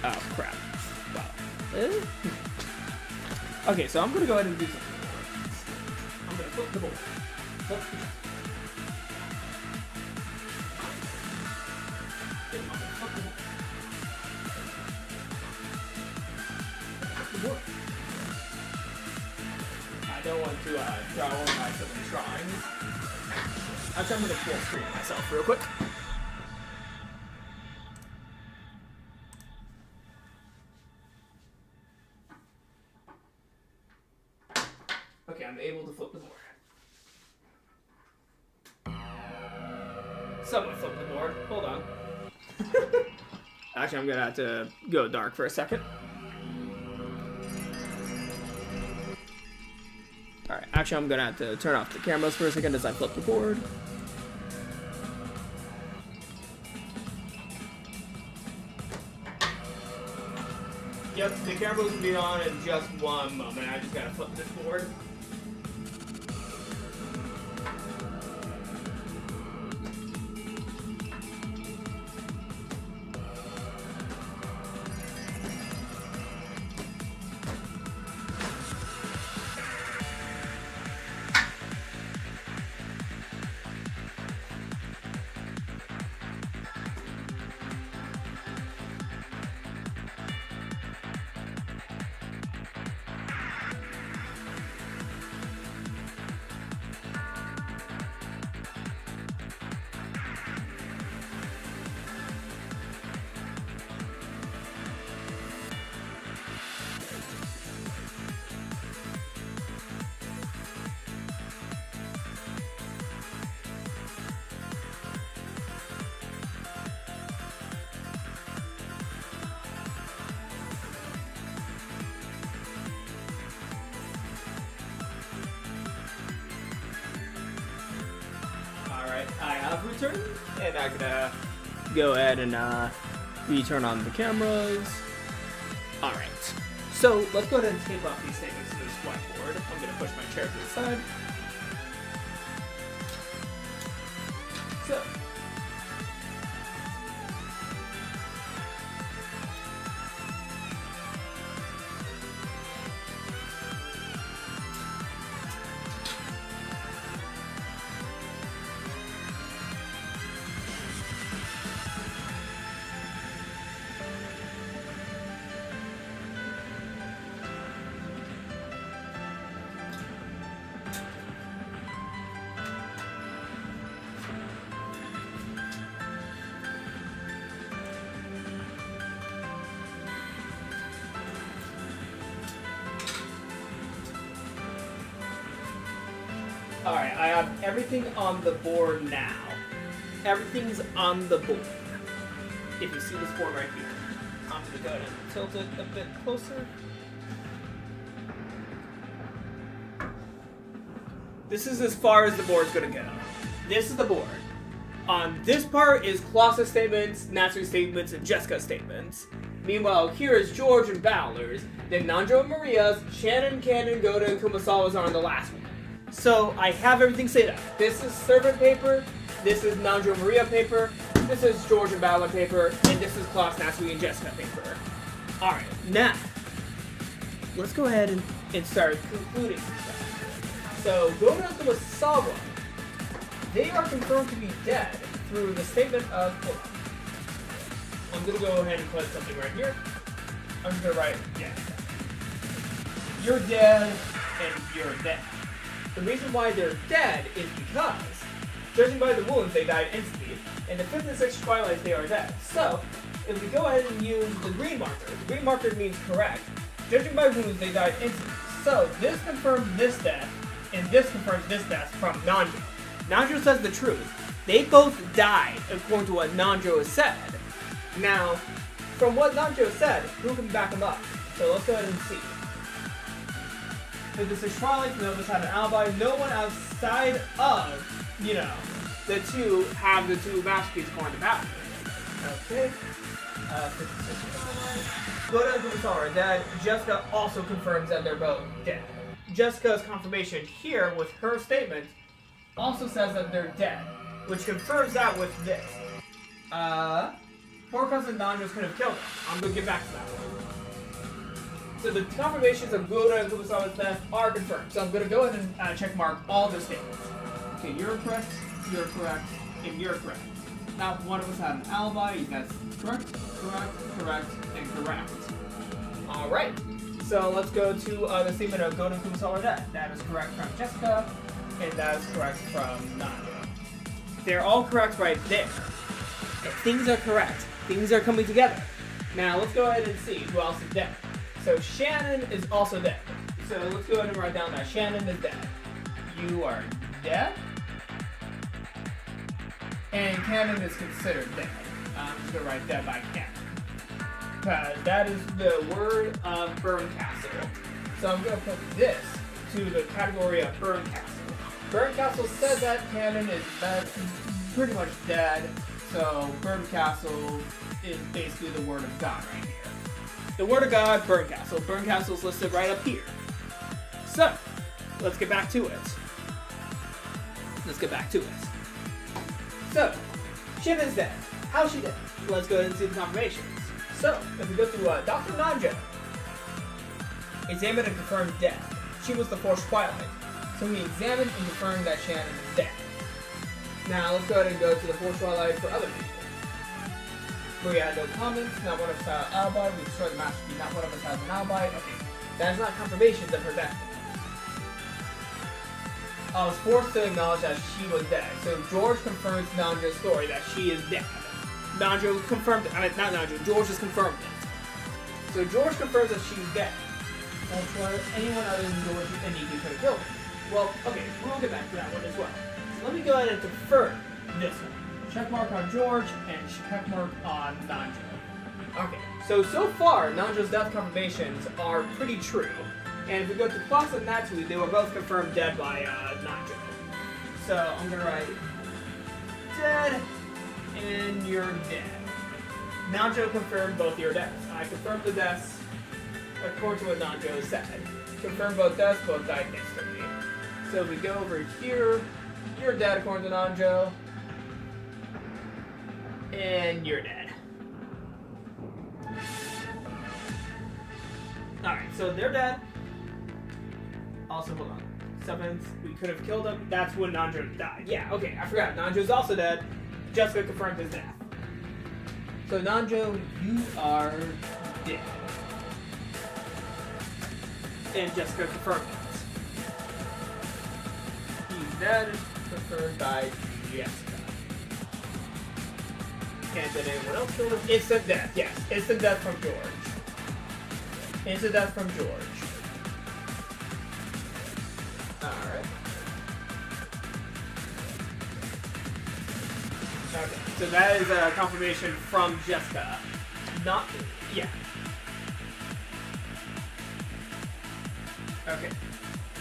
Oh, crap. Wow. Okay, so I'm gonna go ahead and do something. I'm gonna flip the board. Flip the board. I don't want to draw all myself in drawings. I'm going to full screen myself real quick. Okay, I'm able to flip the board. Someone flip the board. Hold on. Actually, I'm going to have to go dark for a second. Alright, actually I'm gonna have to turn off the cameras for a second as I flip the board. Yep, the cameras will be on in just one moment. I just gotta flip this board. turn, and I'm gonna go ahead and return on the cameras. Alright, so let's go ahead and tape up these things to this whiteboard. I'm gonna push my chair to the side. So, alright, I have everything on the board now. Everything's on the board. If you see this board right here, I'm going to go ahead and tilt it a bit closer. This is as far as the board's going to go. This is the board. On this part is Colossus statements, Natsu's statements, and Jessica's statements. Meanwhile, here is George and Fowler's, then Nanjo and Maria's, Shannon, Cannon, Goda, and Kumasawa's are on the last one. So I have everything set up. This is servant paper, this is Nanjo and Maria paper, this is George and Fowler paper, and this is Klaus, Natsu, and Jessica paper. Alright, now, let's go ahead and start concluding stuff. So, Goda and Kumasawa, they are confirmed to be dead through the statement of, I'm going to go ahead and put something right here. I'm just going to write dead. You're dead, and you're dead. The reason why they're dead is because, judging by the wounds, they died instantly. In the 5th and 6th Twilights, they are dead. So, if we go ahead and use the green marker means correct. Judging by wounds, they died instantly. So, this confirms this death, and this confirms this death from Nanjo. Nanjo says the truth. They both died, according to what Nanjo has said. Now, from what Nanjo said, who can back him up? So let's go ahead and see. If this is Twilight, none of us had an alibi. No one outside of, the two have the two masterpieces according to Batman. Okay. 56 Goda and Kumasawa are dead. Jessica also confirms that they're both dead. Jessica's confirmation here with her statement also says that they're dead, which confirms that with this. Poor cousin Nanjo could have killed them. I'm going to get back to that one. So the confirmations of Goda and Kumasawa's death are confirmed. So I'm going to go ahead and check mark all their statements. Okay, you're correct, and you're correct. Now, one of us had an alibi. That's correct, and correct. Alright, so let's go to the statement of Goda and Kumasawa are dead. That is correct from Jessica, and that is correct from Nanjo. They're all correct right there. Things are correct. Things are coming together. Now, let's go ahead and see who else is dead. So, Shannon is also dead. So, let's go ahead and write down that Shannon is dead. You are dead. And Cannon is considered dead. I'm just going to write dead by Cannon. Because that is the word of Bern Castle. So, I'm going to put this to the category of Bern Castle. Bern Castle says that Cannon is pretty much dead. So, Bern Castle is basically the word of God right here. The word of God, Bern Castle. Bern Castle is listed right up here. So, let's get back to it. So, Shannon's dead. How's she dead? Let's go ahead and see the confirmations. So, if we go to Dr. Nanjo, examined and confirmed death. She was the fourth Twilight. So we examined and confirmed that Shannon is dead. Now, let's go ahead and go to the fourth Twilight for other people. Maria had no comments. Not one of us had an alibi. We destroyed the masterpiece. Not one of us has an alibi. Okay. That is not confirmation of her death. I was forced to acknowledge that she was dead. So George confirms Nanjo's story that she is dead. Nanjo confirmed it. I mean, not Nanjo. George has confirmed it. So George confirms that she's dead. Well, anyone other than George and Nikki could have killed her. Well, okay, we'll get back to that one as well. So let me go ahead and confirm this one. Checkmark on George and checkmark on Nanjo. Okay, so far, Nanjo's death confirmations are pretty true. And if we go to Klaus and Natsu, they were both confirmed dead by Nanjo. So I'm gonna write dead, and you're dead. Nanjo confirmed both your deaths. I confirmed the deaths according to what Nanjo said. Confirmed both deaths, both died instantly. So if we go over here, you're dead according to Nanjo, and you're dead. Alright, so they're dead. Also, hold on. Sevens, we could have killed him. That's when Nanjo died. Yeah, okay, I forgot. Nanjo's also dead. Jessica confirmed his death. So, Nanjo, you are dead. And Jessica confirmed it. He's dead, confirmed by Jessica. And did anyone else kill him? Instant death, yes. Instant death from George. Instant death from George. Alright. Okay, so that is a confirmation from Jessica. Not, yeah. Okay.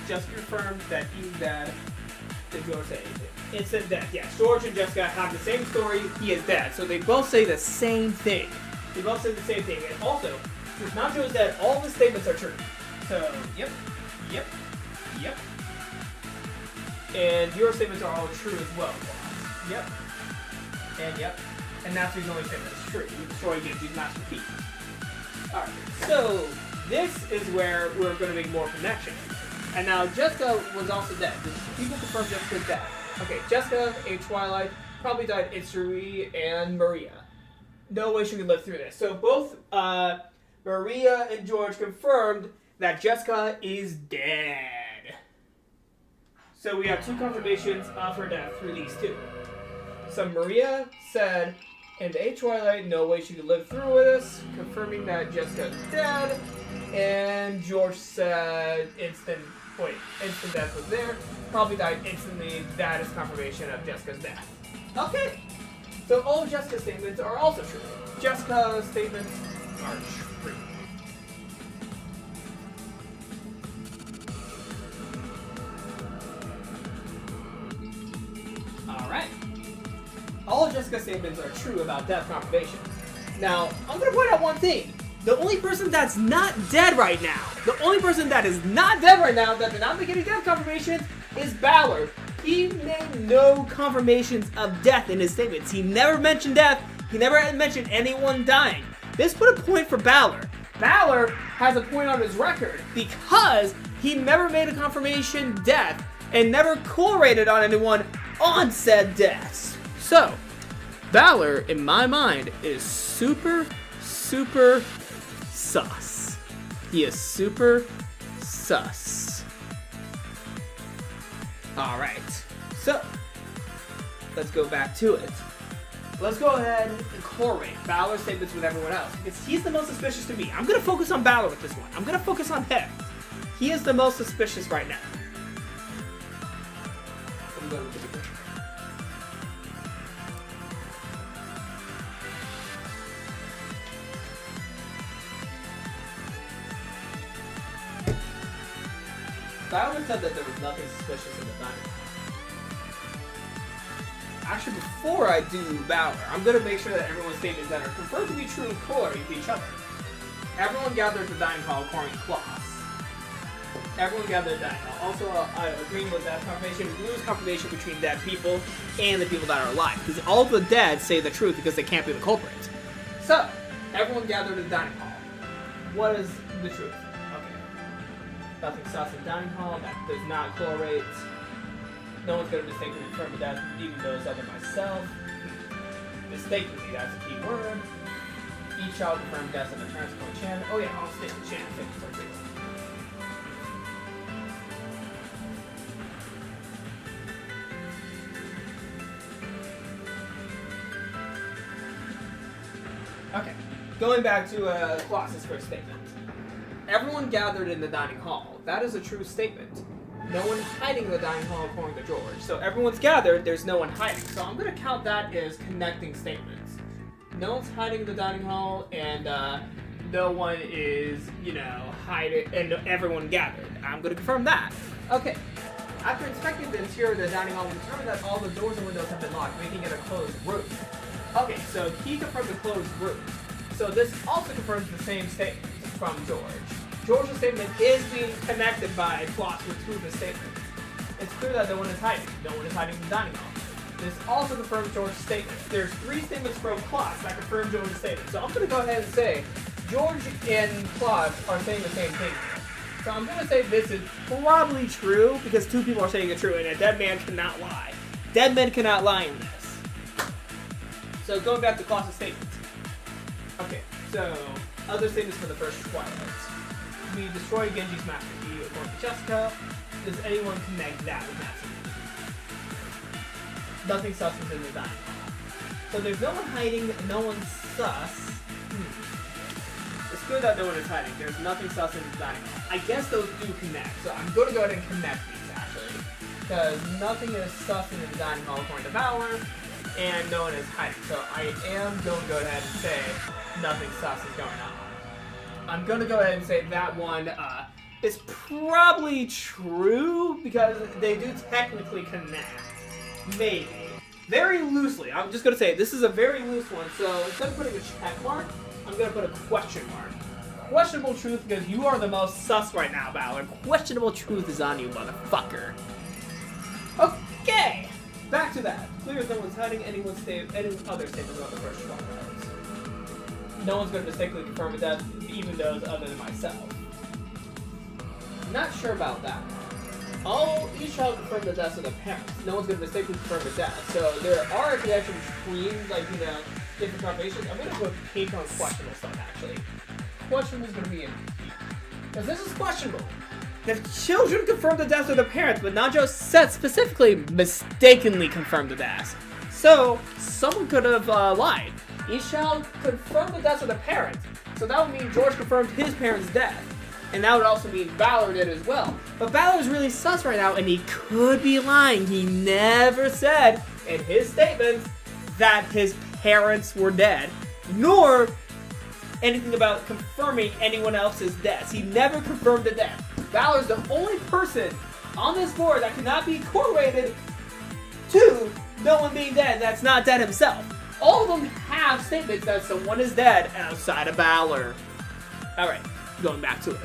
Just confirmed that he's dead. Did George say anything? Instant death, yes. George and Jessica have the same story. He is dead. So they both say the same thing. They both say the same thing. And also, since Nanjo is dead, all of his statements are true. So, yep. And your statements are all true as well. Yep. And yep. And that's his only statement that's true. You destroy Genji's Master Key. Alright, so this is where we're going to make more connections. And now Jessica was also dead. People confirm Jessica's dead. Okay, Jessica, a Twilight, probably died Itsuri and Maria. No way she could live through this. So both Maria and George confirmed that Jessica is dead. So we have two confirmations of her death through these two. So Maria said, in the Twilight, no way she could live through this, confirming that Jessica's dead. And George said instant death was there, probably died instantly. That is confirmation of Jessica's death. Okay, so all of Jessica's statements are also true. Jessica's statements are true. Alright. All of Jessica's statements are true about death confirmation. Now, I'm going to point out one thing. The only person that's not dead right now, that did not make any death confirmations, is Ballard. He made no confirmations of death in his statements. He never mentioned death. He never mentioned anyone dying. This put a point for Ballard. Ballard has a point on his record because he never made a confirmation death and never correlated on anyone on said deaths. So, Ballard, in my mind, is super sus. He is super sus. Alright, so let's go back to it. Let's go ahead and correlate Ballard's statements with everyone else, because he's the most suspicious to me. I'm going to focus on Ballard with this one. I'm going to focus on him. He is the most suspicious right now. Ballard said that there was nothing suspicious in the dining hall. Actually, before I do Ballard, I'm going to make sure that everyone's statements that are confirmed to be true correlate with each other. Everyone gathered at the dining hall according to Klaus. Everyone gathered at the dining hall. Also, agreeing with that confirmation, we lose confirmation between dead people and the people that are alive. Because all the dead say the truth because they can't be the culprit. So, everyone gathered at the dining hall. What is the truth? Nothing sus in dining hall, that does not correlate. No one's going to mistakenly confirm that, even those other myself. Mistakenly, that's a key word. Each child confirmed deaths of the transform channel. Oh yeah, I'll stay in the channel. Okay, going back to Klaus's first statement. Everyone gathered in the dining hall. That is a true statement. No one hiding in the dining hall according to George. So everyone's gathered, there's no one hiding. So I'm going to count that as connecting statements. No one's hiding in the dining hall, and no one is, hiding, and everyone gathered. I'm going to confirm that. Okay. After inspecting the interior of the dining hall, we determined that all the doors and windows have been locked, making it a closed room. Okay, so he confirmed the closed room. So this also confirms the same statement from George. George's statement is being connected by plots with two of his statements. It's clear that no one is hiding. No one is hiding in the dining hall. This also confirms George's statement. There's 3 statements from Kloss that confirm George's statement. So I'm going to go ahead and say George and Kloss are saying the same thing here. So I'm going to say this is probably true because 2 people are saying it true, and a dead man cannot lie. Dead men cannot lie in this. So going back to Kloss's statements. Okay, so other statements for the first Twilight. We destroy Genji's master key according to Jessica. Does anyone connect that with Master Key? Nothing sus is in the dining hall. So there's no one hiding, no one's sus. It's good that no one is hiding. There's nothing sus in the dining hall. I guess those do connect, so I'm going to go ahead and connect these actually. Because nothing is sus in the dining hall according to Valor, and no one is hiding. So I am going to go ahead and say nothing sus is going on. I'm going to go ahead and say that one is probably true because they do technically connect. Maybe. Very loosely. I'm just going to say this is a very loose one. So instead of putting a check mark, I'm going to put a question mark. Questionable truth because you are the most sus right now, Valor. Questionable truth is on you, motherfucker. Okay. Back to that. Clear as no one's hiding any other statements about the first Twilight. No one's going to mistakenly confirm that, even those other than myself. Not sure about that one. Each child confirmed the deaths of the parents. No one's going to mistakenly confirm the death. So there are a connection between, different confirmations. I'm going to put pink on questionable stuff, actually. Questionable is going to be in pink. Because this is questionable. The children confirmed the deaths of the parents, but Nanjo said specifically mistakenly confirmed the deaths. So, someone could have lied. Each child confirmed the deaths of the parents. So that would mean George confirmed his parents' death. And that would also mean Valor did as well. But Valor's really sus right now, and he could be lying. He never said in his statements that his parents were dead, nor anything about confirming anyone else's deaths. He never confirmed the death. Valor's the only person on this board that cannot be correlated to no one being dead that's not dead himself. All of them have statements that someone is dead outside of Valor. Alright, going back to it.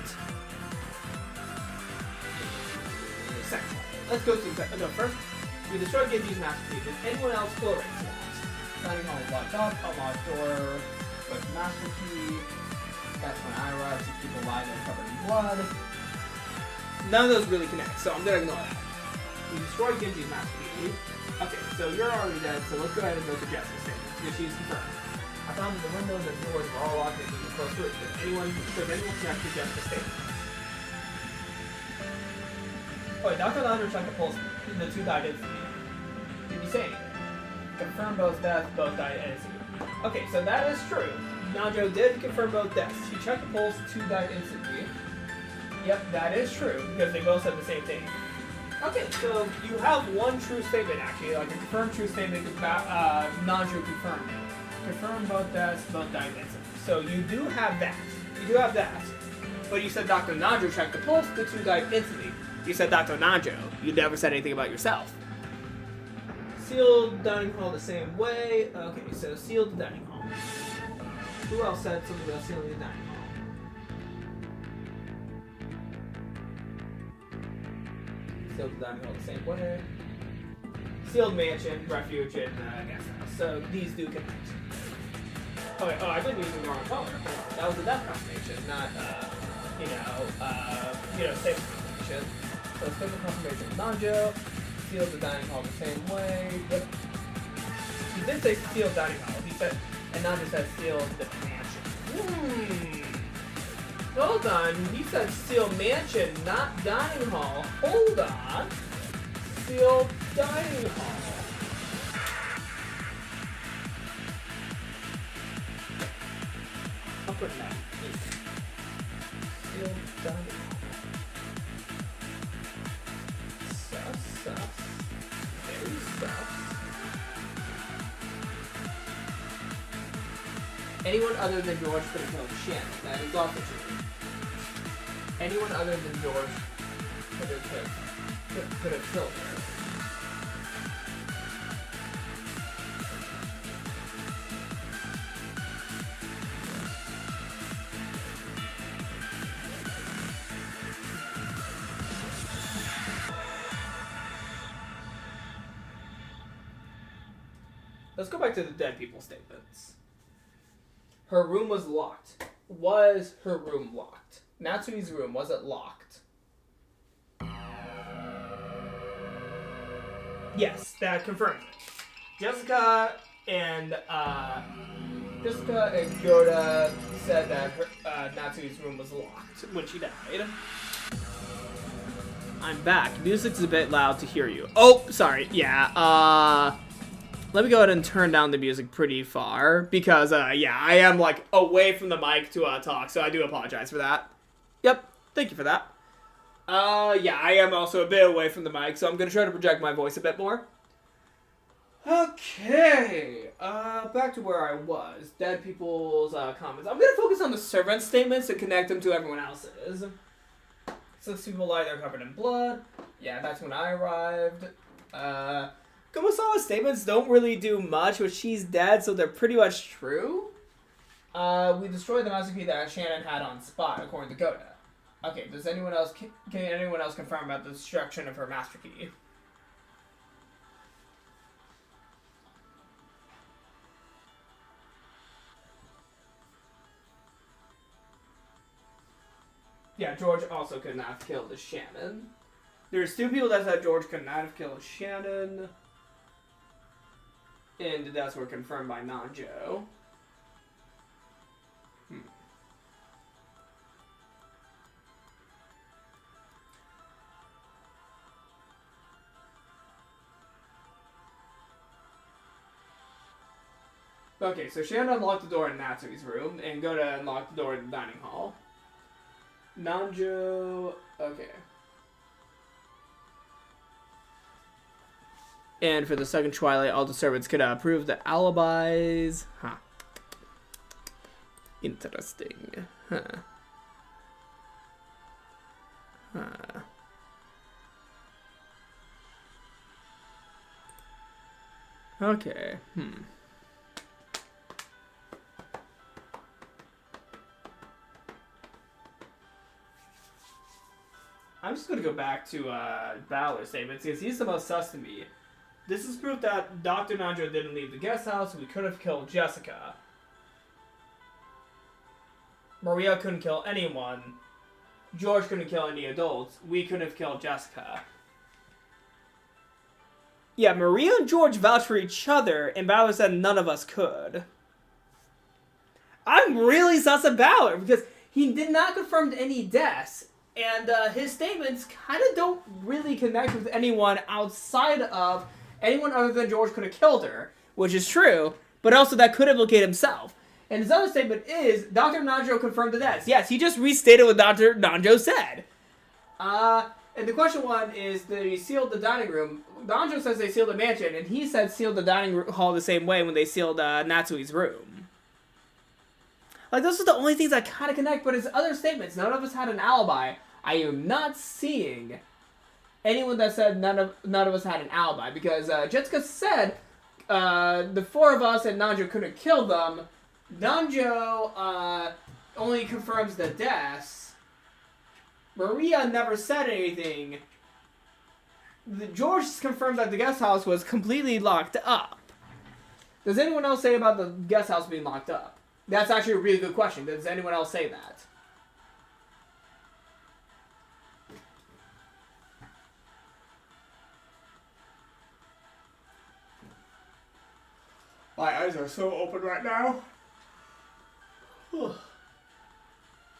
Second. Let's go to the second. No, first, we destroyed Genji's masterpiece. Did anyone else correlate to that? Dining hall is locked up, unlocked door, with master key. That's when I arrived, 6 people lied and covered in blood. None of those really connect, so I'm gonna ignore that. We destroyed Genji's master key. Okay, so you're already dead, so let's go ahead and go to Jessica's statement, because she's confirmed. I found that the windows and doors were all locked into the closed room. Does anyone connect to Jessica's statement? Oh, wait, Dr. Laundry checked the pulse. The 2 died instantly. Did you say anything? Confirm both deaths, both died instantly. Okay, so that is true. Nanjo did confirm both deaths. He checked the pulse, 2 died instantly. Yep, that is true, because they both said the same thing. Okay, so you have one true statement, actually, like a confirmed true statement about Nanjo confirmed it. Confirm both deaths, both died instantly. So you do have that. You do have that. But you said Dr. Nanjo checked the pulse, the 2 died instantly. You said Dr. Nanjo. You never said anything about yourself. Sealed dining hall the same way. Okay, so sealed the dining hall. Who else said something about sealing the dining hall? Sealed the dining hall the same way. Sealed mansion, refuge, and guest house. So these do connect. Oh, wait, I've been using the wrong color. That was a death confirmation, not, safe confirmation. So special confirmation of Nanjo. Sealed the dining hall the same way. Yep. He did say sealed dining hall. He said, and Nanjo said sealed the mansion. Hold on. He said sealed mansion, not dining hall. Hold on. Sealed dining hall. I'll put that. Sealed dining hall. Sus. Very sus. Anyone other than George could have killed Shannon. That is also true. Anyone other than George could have killed could have killed her. Let's go back to the dead people statements. Her room was locked. Was her room locked? Natsumi's room, was it locked? Yes, that confirms it. Jessica and Yoda said that her, Natsumi's room was locked when she died. I'm back. Music's a bit loud to hear you. Oh, sorry. Yeah, let me go ahead and turn down the music pretty far because, yeah, I am, like, away from the mic to, talk, so I do apologize for that. Yep, thank you for that. Yeah, I am also a bit away from the mic, so I'm gonna try to project my voice a bit more. Okay, back to where I was. Dead people's, comments. I'm gonna focus on the servant statements and connect them to everyone else's. 6 people lie there covered in blood. Yeah, that's when I arrived. Kumasawa's statements don't really do much, but she's dead, so they're pretty much true. We destroyed the master key that Shannon had on spot, according to Goda. Okay, does anyone else, can anyone else confirm about the destruction of her master key? Yeah, George also could not have killed Shannon. There's 2 people that said George could not have killed Shannon. And the deaths were confirmed by Nanjo. Okay, so Shannon unlocked the door in Natsumi's room, and Goda unlocked the door in the dining hall. Nanjo... okay. And for the second Twilight, all the servants could prove the alibis. Huh. Interesting. Huh. Huh. Okay. I'm just going to go back to Balor's statements because he's the most sus to me. This is proof that Dr. Nanjo didn't leave the guest house. We could have killed Jessica. Maria couldn't kill anyone. George couldn't kill any adults. We couldn't have killed Jessica. Yeah, Maria and George vouched for each other, and Balor said none of us could. I'm really sus of Balor because he did not confirm any deaths. And his statements kind of don't really connect with anyone outside of anyone other than George could have killed her, which is true, but also that could implicate himself. And his other statement is, Dr. Nanjo confirmed the deaths. Yes, he just restated what Dr. Nanjo said. And the question one is, they sealed the dining room. Nanjo says they sealed the mansion, and he said sealed the dining hall the same way when they sealed Natsui's room. Like, those are the only things that kind of connect, but his other statements, none of us had an alibi. I am not seeing anyone that said none of us had an alibi, because Jessica said the 4 of us and Nanjo couldn't kill them. Nanjo only confirms the deaths. Maria never said anything. George confirms that the guest house was completely locked up. Does anyone else say about the guest house being locked up? That's actually a really good question. Does anyone else say that? My eyes are so open right now.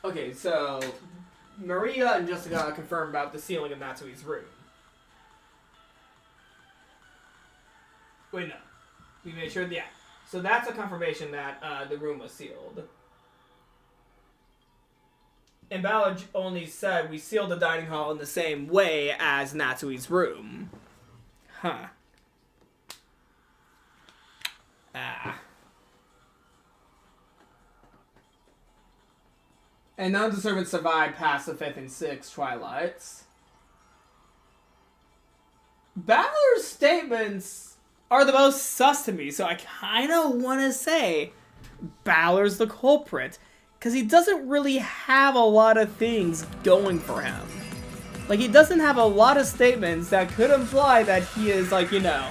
Okay, so Maria and Jessica confirmed about the sealing of Natsui's room. Wait, no. We made sure, yeah. So that's a confirmation that the room was sealed. And Ballard only said we sealed the dining hall in the same way as Natsui's room. Huh. And none of the servants survived past the 5th and 6th Twilights. Balor's statements are the most sus to me, so I kind of want to say Balor's the culprit, because he doesn't really have a lot of things going for him. Like, he doesn't have a lot of statements that could imply that he is, like, you know,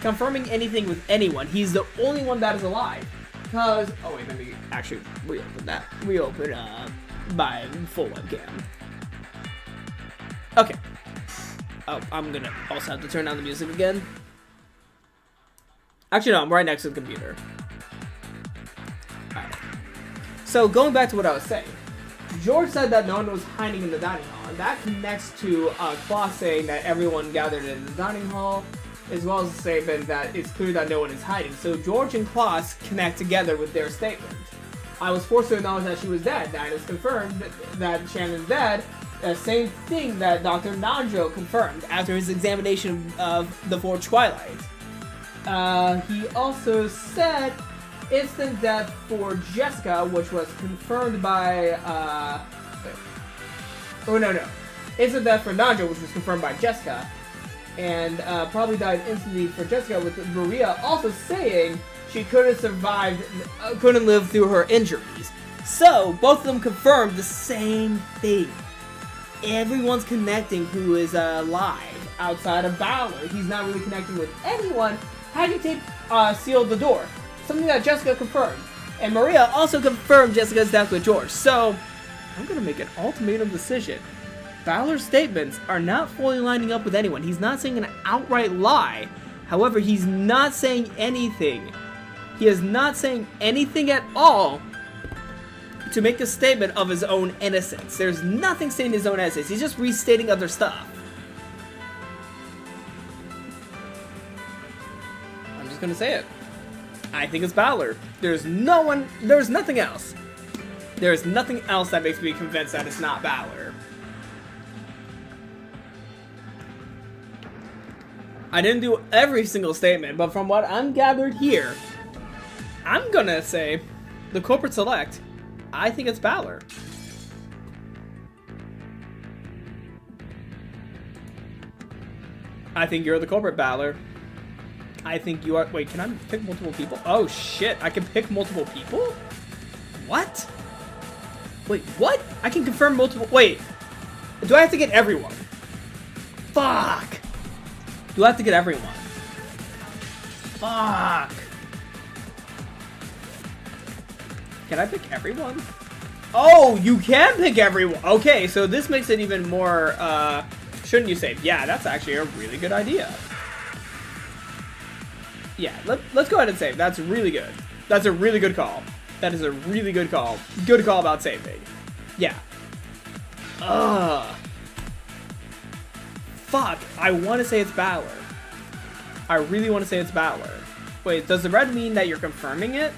confirming anything with anyone. He's the only one that is alive. Because, oh wait, let me actually reopen that. Reopen my full webcam. Okay. Oh, I'm gonna also have to turn down the music again. Actually, no, I'm right next to the computer. Alright. So, going back to what I was saying. George said that no one was hiding in the dining hall, and that connects to Klaus saying that everyone gathered in the dining hall, as well as the statement that it's clear that no one is hiding. So George and Klaus connect together with their statement. I was forced to acknowledge that she was dead. That is confirmed that Shannon's dead. The same thing that Dr. Nanjo confirmed after his examination of the fourth Twilight. He also said instant death for Jessica, which was confirmed by, instant death for Nanjo, which was confirmed by Jessica, and probably died instantly for Jessica, with Maria also saying she couldn't survive, couldn't live through her injuries. So, both of them confirmed the same thing. Everyone's connecting who is alive outside of Balor. He's not really connecting with anyone. Hacking tape sealed the door. Something that Jessica confirmed. And Maria also confirmed Jessica's death with George. So, I'm gonna make an ultimatum decision. Balor's statements are not fully lining up with anyone. He's not saying an outright lie. However, he's not saying anything. He is not saying anything at all to make a statement of his own innocence. There's nothing stating his own innocence. He's just restating other stuff. I'm just gonna say it. I think it's Balor. There's nothing else. There's nothing else that makes me convinced that it's not Balor. I didn't do every single statement, but from what I'm gathered here, I'm gonna say the culprit select. I think it's Balor. I think you're the culprit, Balor. I think you are. Wait, can I pick multiple people? Oh shit, I can pick multiple people? What? Wait, what? I can confirm multiple. Wait, do I have to get everyone? Fuck. Do I have to get everyone? Fuck. Can I pick everyone? Oh, you can pick everyone. Okay, so this makes it even more, shouldn't you say? Yeah, that's actually a really good idea. Yeah, let's go ahead and save. That's really good. That's a really good call. That is a really good call. Good call about saving. Yeah. Fuck, I want to say it's Balor. I really want to say it's Balor. Wait, does the red mean that you're confirming it?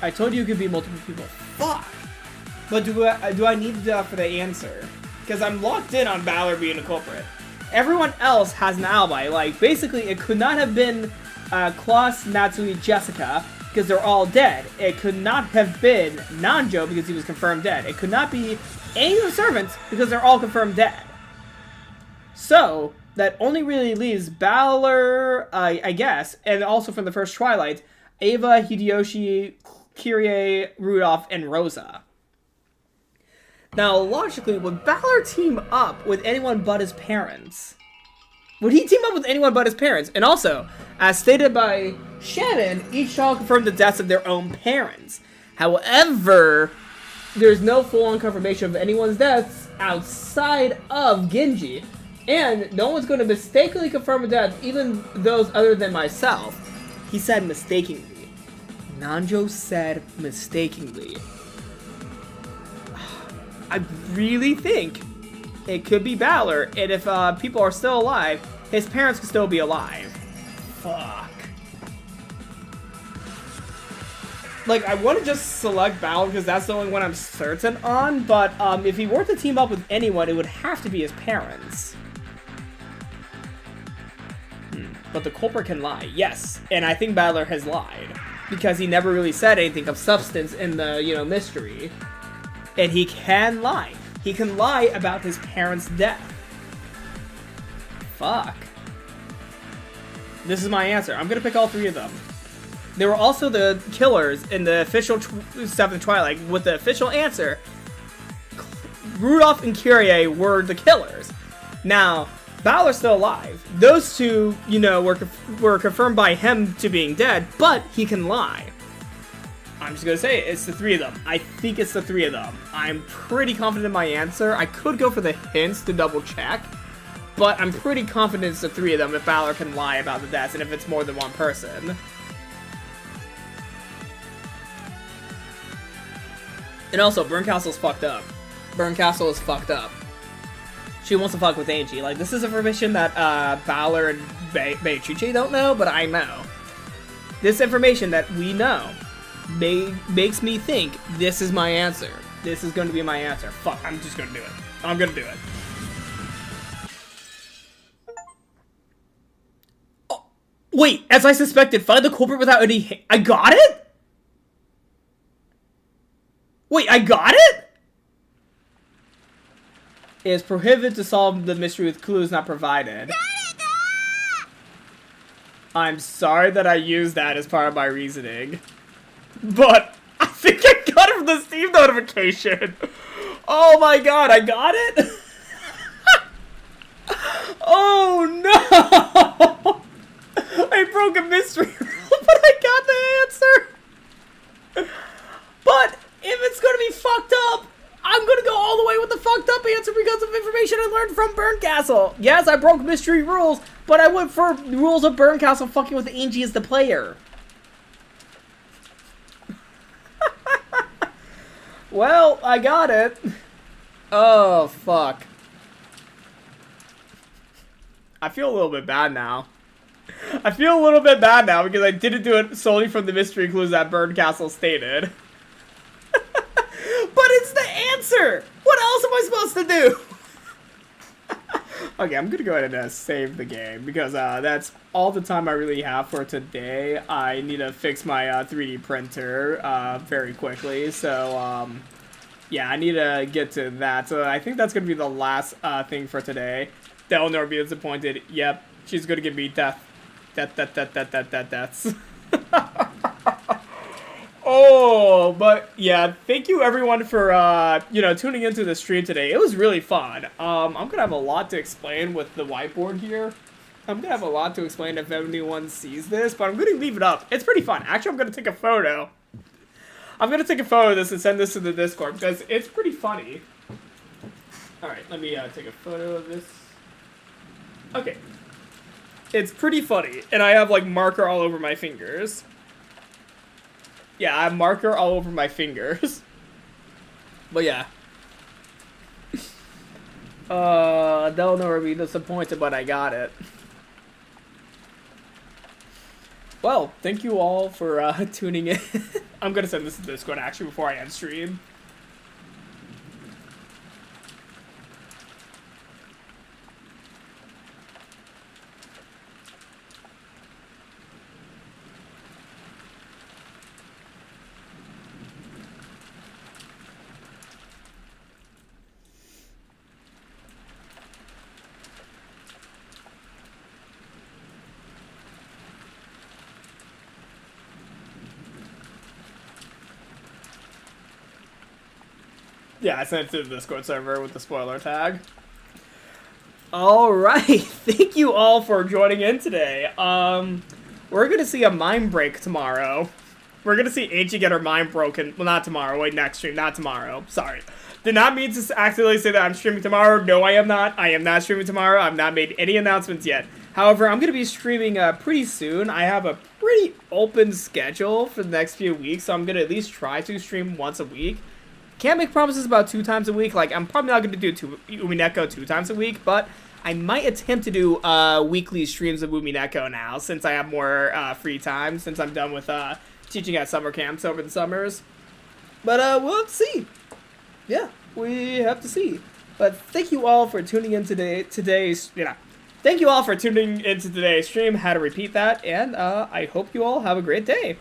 I told you it could be multiple people. Fuck! But do I need to do that for the answer? Because I'm locked in on Balor being a culprit. Everyone else has an alibi. Like, basically, it could not have been Klaus, Natsui, Jessica, because they're all dead. It could not have been Nanjo, because he was confirmed dead. It could not be any of the servants, because they're all confirmed dead. So, that only really leaves Balor, I guess, and also from the first Twilight, Ava, Hideyoshi, Kyrie, Rudolph, and Rosa. Now, logically, would Balor team up with anyone but his parents? Would he team up with anyone but his parents? And also, as stated by Shannon, each child confirmed the deaths of their own parents. However, there's no full-on confirmation of anyone's deaths outside of Genji. And no one's going to mistakenly confirm a death, even those other than myself. He said mistakenly. Nanjo said mistakenly. I really think it could be Balor, and if people are still alive, his parents could still be alive. Fuck. Like, I want to just select Balor because that's the only one I'm certain on, but if he were to team up with anyone, it would have to be his parents. But the culprit can lie, yes, and I think Balor has lied because he never really said anything of substance in the, mystery. And he can lie. He can lie about his parents' death. Fuck. This is my answer. I'm gonna pick all three of them. They were also the killers in the official Seventh Twilight. With the official answer, Rudolph and Kyrie were the killers. Now, Balor's still alive. Those two, you know, were confirmed by him to being dead, but he can lie. I'm just gonna say it's the three of them. I think it's the three of them. I'm pretty confident in my answer. I could go for the hints to double check, but I'm pretty confident it's the three of them if Balor can lie about the deaths and if it's more than one person. And also, Berncastle's fucked up. Berncastle is fucked up. She wants to fuck with Ange. Like, this is information that Balor and Beatrice don't know, but I know. This information that we know makes me think this is my answer. This is going to be my answer. Fuck, I'm just going to do it. I'm going to do it. Oh, wait, as I suspected, find the culprit without any... I got it? Wait, I got it? It is prohibited to solve the mystery with clues not provided. I'm sorry that I used that as part of my reasoning. But I think I got it from the Steam notification. Oh my god, I got it? Oh no! I broke a mystery rule, but I got the answer. But if it's gonna be fucked up, I'm gonna go all the way with the fucked up answer because of information I learned from Berncastle. Yes, I broke mystery rules, but I went for rules of Berncastle fucking with Ange as the player. Well, I got it. Oh, fuck. I feel a little bit bad now. I feel a little bit bad now because I didn't do it solely from the mystery clues that Berncastle stated. But it's the answer! What else am I supposed to do? Okay, I'm gonna go ahead and save the game because that's all the time I really have for today. I need to fix my 3D printer very quickly, so yeah, I need to get to that. So I think that's gonna be the last thing for today. Eleanor be disappointed. Yep, she's gonna give me deaths. Oh, but yeah, thank you everyone for, you know, tuning into the stream today. It was really fun. I'm gonna have a lot to explain with the whiteboard here. I'm gonna have a lot to explain if anyone sees this, but I'm gonna leave it up. It's pretty fun. Actually, I'm gonna take a photo. I'm gonna take a photo of this and send this to the Discord because it's pretty funny. Alright, let me take a photo of this. Okay. It's pretty funny, and I have, like, marker all over my fingers. Yeah, I have marker all over my fingers. But yeah. Don't know be disappointed, but I got it. Well, thank you all for tuning in. I'm gonna send this to Discord actually before I end stream. Yeah, I sent it to the Discord server with the spoiler tag. Alright, thank you all for joining in today. We're gonna see a mind break tomorrow. We're gonna see Ange get her mind broken. Well, not tomorrow. Wait, next stream. Not tomorrow. Sorry. Did not mean to accidentally say that I'm streaming tomorrow. No, I am not. I am not streaming tomorrow. I've not made any announcements yet. However, I'm gonna be streaming pretty soon. I have a pretty open schedule for the next few weeks, so I'm gonna at least try to stream once a week. Can't make promises about 2 times a week. Like, I'm probably not going to do Umineko 2 times a week, but I might attempt to do weekly streams of Umineko now, since I have more free time, since I'm done with teaching at summer camps over the summers. But we'll have to see. Yeah, we have to see. But thank you all for tuning in today's thank you all for tuning into today's stream. Had to repeat that, and I hope you all have a great day.